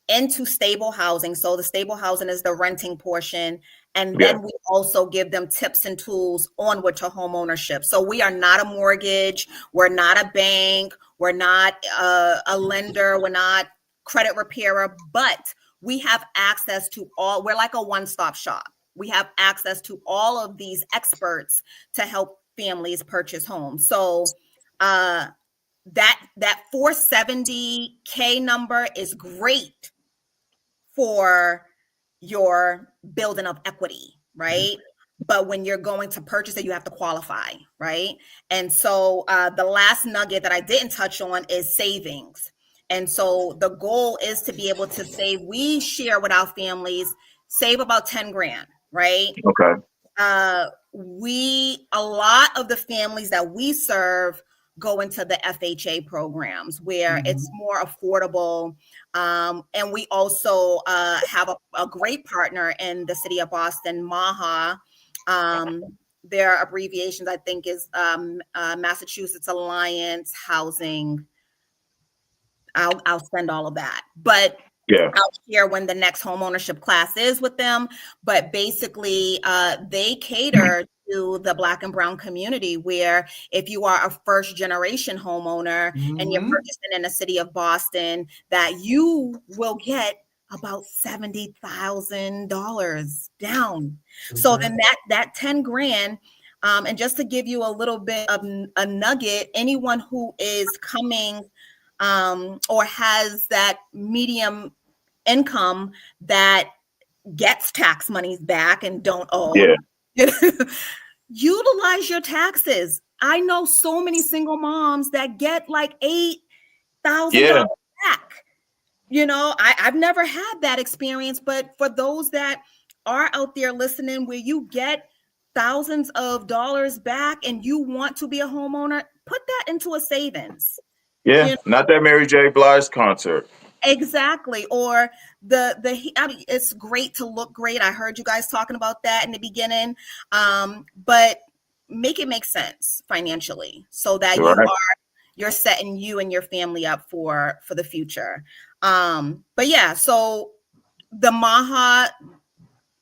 into stable housing. So the stable housing is the renting portion. And then we also give them tips and tools onward to home ownership. So we are not a mortgage. We're not a bank. We're not a lender. We're not credit repairer, but we have access to all. We're like a one-stop shop. We have access to all of these experts to help families purchase homes. So that 470K number is great for your building of equity, right? But when you're going to purchase it, you have to qualify, right? And so the last nugget that I didn't touch on is savings. And so the goal is to be able to save. We share with our families, save about 10 grand, right? Okay. A lot of the families that we serve go into the FHA programs where it's more affordable. And we also have a great partner in the city of Boston, MAHA. Their abbreviations, I think, is Massachusetts Alliance Housing. I'll send all of that. But I'll share when the next homeownership class is with them. But basically, they cater to the Black and Brown community, where if you are a first generation homeowner and you're purchasing in the city of Boston, that you will get about $70,000 down. So then that 10 grand, and just to give you a little bit of a nugget, anyone who is coming or has that medium income that gets tax monies back and don't owe, utilize your taxes. I know so many single moms that get like $8,000 back. You know, I've never had that experience, but for those that are out there listening, where you get thousands of dollars back and you want to be a homeowner, put that into a savings. Yeah, you know? Not that Mary J. Blige concert. Exactly. Or I mean, it's great to look great. I heard you guys talking about that in the beginning. But make it make sense financially so that you're setting you and your family up for the future. But yeah, so the MAHA,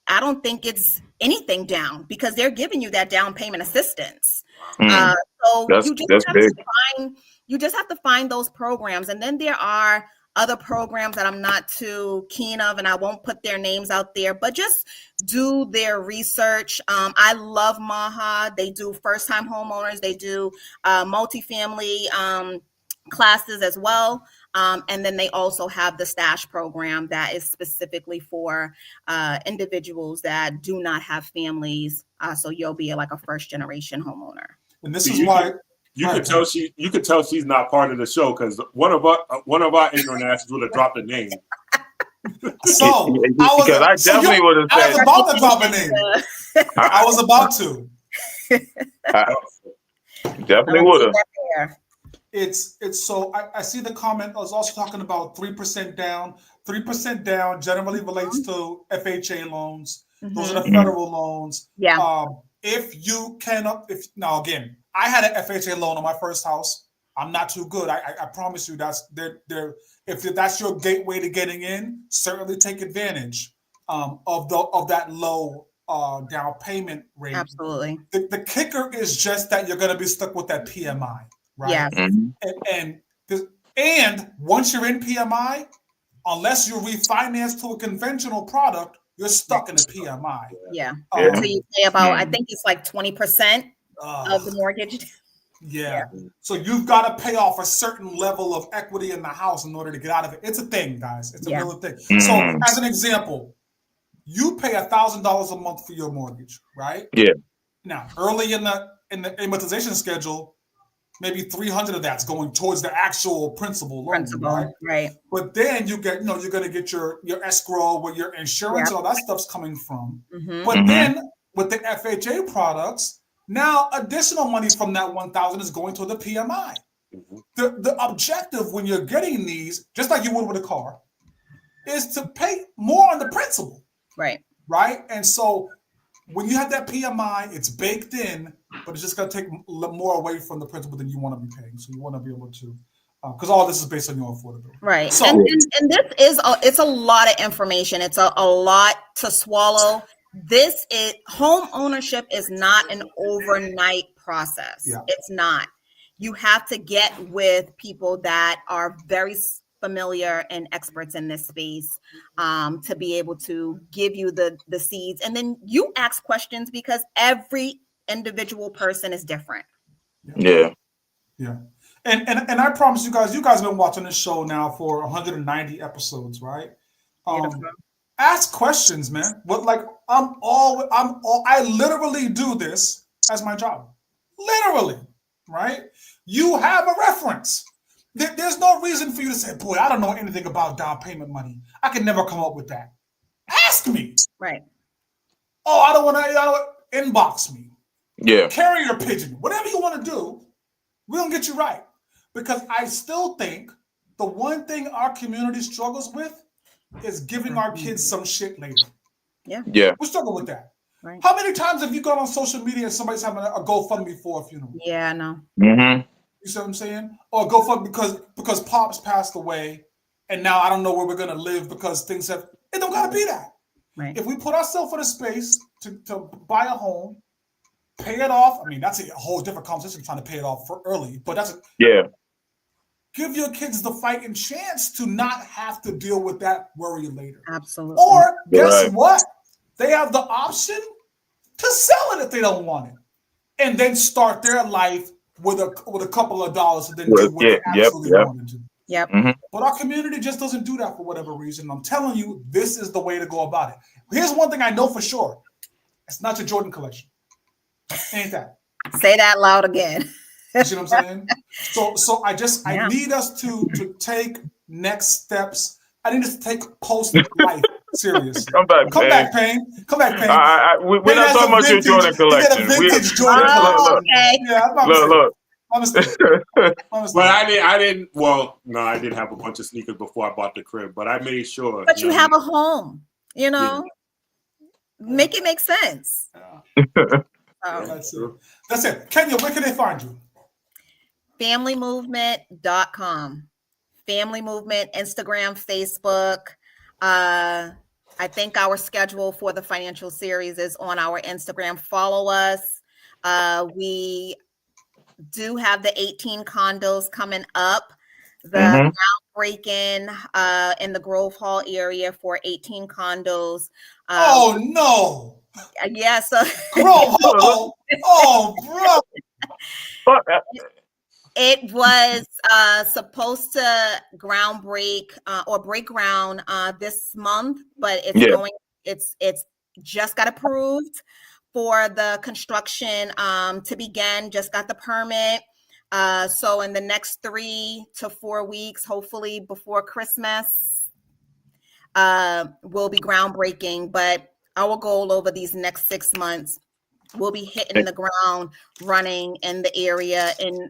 I don't think it's anything down because they're giving you that down payment assistance. So you just have to find those programs. And then there are other programs that I'm not too keen of, and I won't put their names out there, but just do their research. I love MAHA. They do first-time homeowners. They do multifamily classes as well. And then they also have the stash program that is specifically for individuals that do not have families. So you'll be like a first-generation homeowner. And this is why you could tell she's not part of the show because one of our internationals would have dropped a name. So I definitely would have said. I was about to drop a name. I was about to. Definitely would have. It's so I see the comment. I was also talking about 3% down. 3% down generally relates to FHA loans. Those are the federal loans. Yeah. Now again, I had an FHA loan on my first house. I'm not too good. I promise you if that's your gateway to getting in, certainly take advantage of that low down payment rate. Absolutely. The kicker is just that you're going to be stuck with that PMI, right? Yes. And once you're in PMI, unless you refinance to a conventional product, you're stuck in a PMI. Yeah. Yeah. So you pay about, I think it's like 20% of the mortgage. Yeah. So you've got to pay off a certain level of equity in the house in order to get out of it. It's a thing, guys. It's a real thing. So as an example, you pay $1,000 a month for your mortgage, right? Yeah. Now, early in the amortization schedule, maybe 300 of that's going towards the actual principal loan, right? But then you get, you're going to get your escrow where your insurance and all that stuff's coming from. But then with the FHA products, now additional money from that 1,000 is going to the PMI. The objective when you're getting these, just like you would with a car, is to pay more on the principal. Right? And so when you have that PMI, it's baked in, but it's just going to take more away from the principal than you want to be paying. So you want to be able to, because all this is based on your affordability. Right. So, and this is, it's a lot of information. It's a lot to swallow. This is, home ownership is not an overnight process. It's not. You have to get with people that are very familiar and experts in this space to be able to give you the seeds. And then you ask questions because every individual person is different. Yeah. And I promise you guys have been watching this show now for 190 episodes, right? Ask questions, man. I literally do this as my job. Literally, right? You have a reference. There's no reason for you to say, boy, I don't know anything about down payment money. I can never come up with that. Ask me. Right. Oh, I don't want to inbox me. Yeah. Carrier pigeon. Whatever you want to do, we're going to get you right. Because I still think the one thing our community struggles with is giving our kids some shit later. Yeah. We struggle with that. Right. How many times have you gone on social media and somebody's having a GoFundMe for a funeral? Yeah, I know. You see what I'm saying? Or GoFundMe because Pops passed away and now I don't know where we're going to live because things have... It don't got to be that. Right. If we put ourselves in a space to buy a home, pay it off. I mean, that's a whole different conversation trying to pay it off for early, but that's give your kids the fighting chance to not have to deal with that worry later. Absolutely. Or guess what? They have the option to sell it if they don't want it, and then start their life with a couple of dollars and then do what they absolutely want to do. But our community just doesn't do that for whatever reason. I'm telling you, this is the way to go about it. Here's one thing I know for sure: it's not your Jordan collection. Ain't that? Say that loud again. You see what I'm saying? So I need us to take next steps. I need us to take post-life seriously. Come back, Payne. Come back, Payne. We're not talking about your Jordan collection. You get a vintage Jordan collection. Okay. Yeah, look. Honestly. But I didn't. Well, no, I did have a bunch of sneakers before I bought the crib, but I made sure. But you have a home, make it make sense. That's it. Kenya, where can they find you? FamilyMovement.com. Family Movement, Instagram, Facebook. I think our schedule for the financial series is on our Instagram. Follow us. We do have the 18 condos coming up. The groundbreaking in the Grove Hall area for 18 condos. Oh no! Yeah, so Grove Hall. Oh, bro. It was supposed to break ground this month, but it's it's just got approved for the construction to begin, just got the permit. So in the next 3 to 4 weeks, hopefully before Christmas, will be groundbreaking. But our goal over these next 6 months, we'll be hitting the ground running in the area in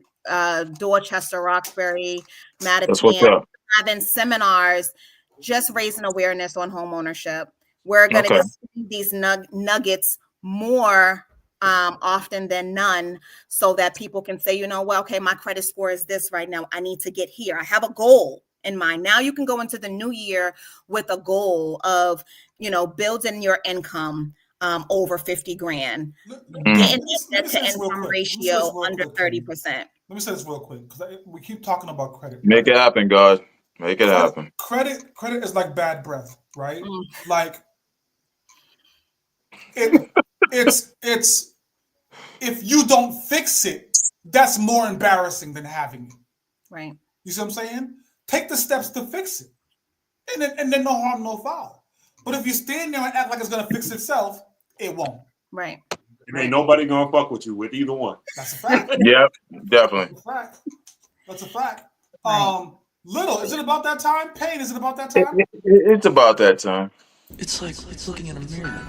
Dorchester, Roxbury, Mattapan, having seminars, just raising awareness on home ownership. We're going to get these nuggets more often than none, so that people can say, well, okay, my credit score is this right now. I need to get here. I have a goal in mind. Now you can go into the new year with a goal of, building your income, over 50 grand, Let getting me a debt say to this real income quick. ratio under 30%. Let me say this real quick because we keep talking about credit. Make it happen, God. Make it Credit, happen. credit is like bad breath, right? Mm. Like it's if you don't fix it, that's more embarrassing than having it. Right. You see what I'm saying? Take the steps to fix it, and then no harm, no foul. But if you stand there and act like it's gonna fix itself, it won't. Right. And ain't nobody gonna fuck with you with either one. That's a fact. Yep, definitely. That's a fact. That's a fact. Right. Little, is it about that time? Pain, is it about that time? It's about that time. It's like looking in a mirror.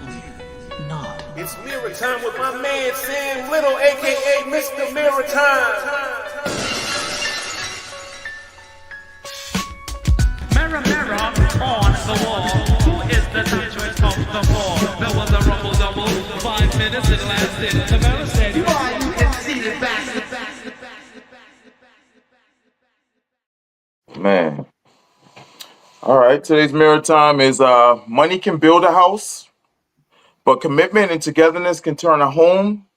Not. It's mirror time with my man Sam Little, aka Mr. Mirror Time. Mirror, mirror on the wall. Who is the tyrant of the fall? There was a rumble double. 5 minutes it lasted. The mirror said, "You are, you can see the back." Man. All right. Today's mirror time is money can build a house, but commitment and togetherness can turn a home,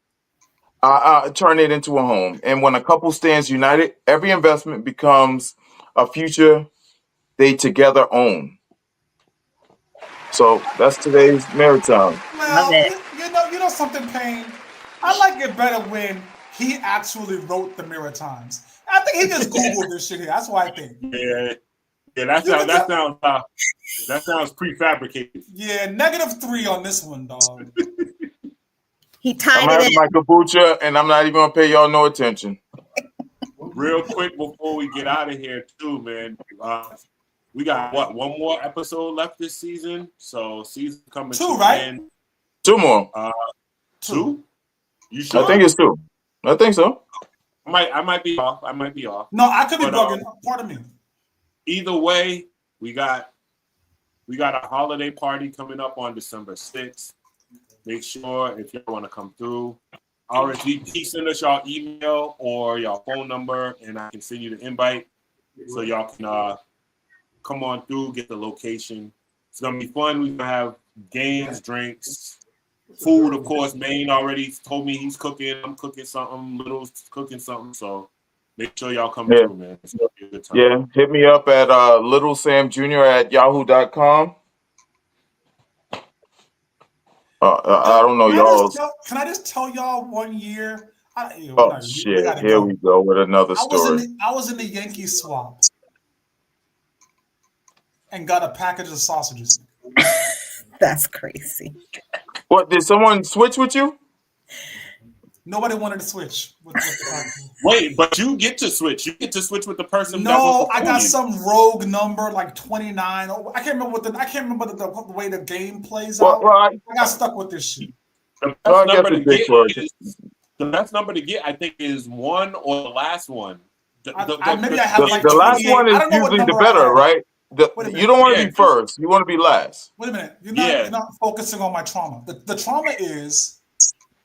turn it into a home. And when a couple stands united, every investment becomes a future they together own. So that's today's mirror time. Well, it. you know something, Pain? I like it better when he actually wrote the Mirror Times. I think he just Googled this shit here. That's what I think. Yeah, that sounds prefabricated. Yeah, -3 on this one, dog. He I'm tied it having in. my kombucha, and I'm not even gonna pay y'all no attention. Real quick before we get out of here, too, man. We got one more episode left this season. So season coming 2, to right? an end. 2 more. 2? You sure? I think it's 2. I think so. I might be off. No, I could be But, bugging. Pardon me. Either way, we got a holiday party coming up on December 6th. Make sure if y'all want to come through, RSVP, send us y'all email or y'all phone number, and I can send you the invite so y'all can come on through, get the location. It's gonna be fun. We're gonna have games, drinks, food, of course. Maine already told me he's cooking. I'm cooking something. Little's cooking something. So make sure y'all come through, man. It's gonna be a good time. Yeah, hit me up at littlesamjr@yahoo.com. I don't know y'all. Can I just tell y'all 1 year? Oh shit! Here we go with another story. I was in the Yankee swap and got a package of sausages. That's crazy. What, did someone switch with you? Nobody wanted to switch. Wait, but you get to switch. You get to switch with the person. No, I got some rogue number like 29. I can't remember the way the game plays out. Well, I got stuck with this shit. The best number to get, I think, is 1 or the last one. Maybe I have like the last 28. one is I don't know what usually the number I better, have. right? You don't want to be first. You want to be last. Wait a minute. You're not focusing on my trauma. The trauma is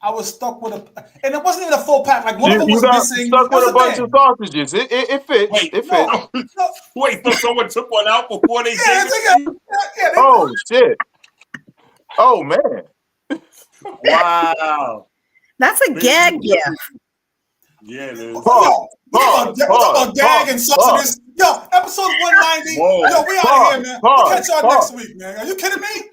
I was stuck with and it wasn't even a full pack. Like one of them was missing. Stuck with a bunch of sausages. It fits. Wait, it fits. No. Wait, so someone took one out before they gave it to you? Oh shit! Oh man! Wow. That's a gag gift. Yeah, it is. Talk about gag and sausages. Yo, episode 190. Whoa. Yo, we out of here, man. We'll catch y'all next week, man. Are you kidding me?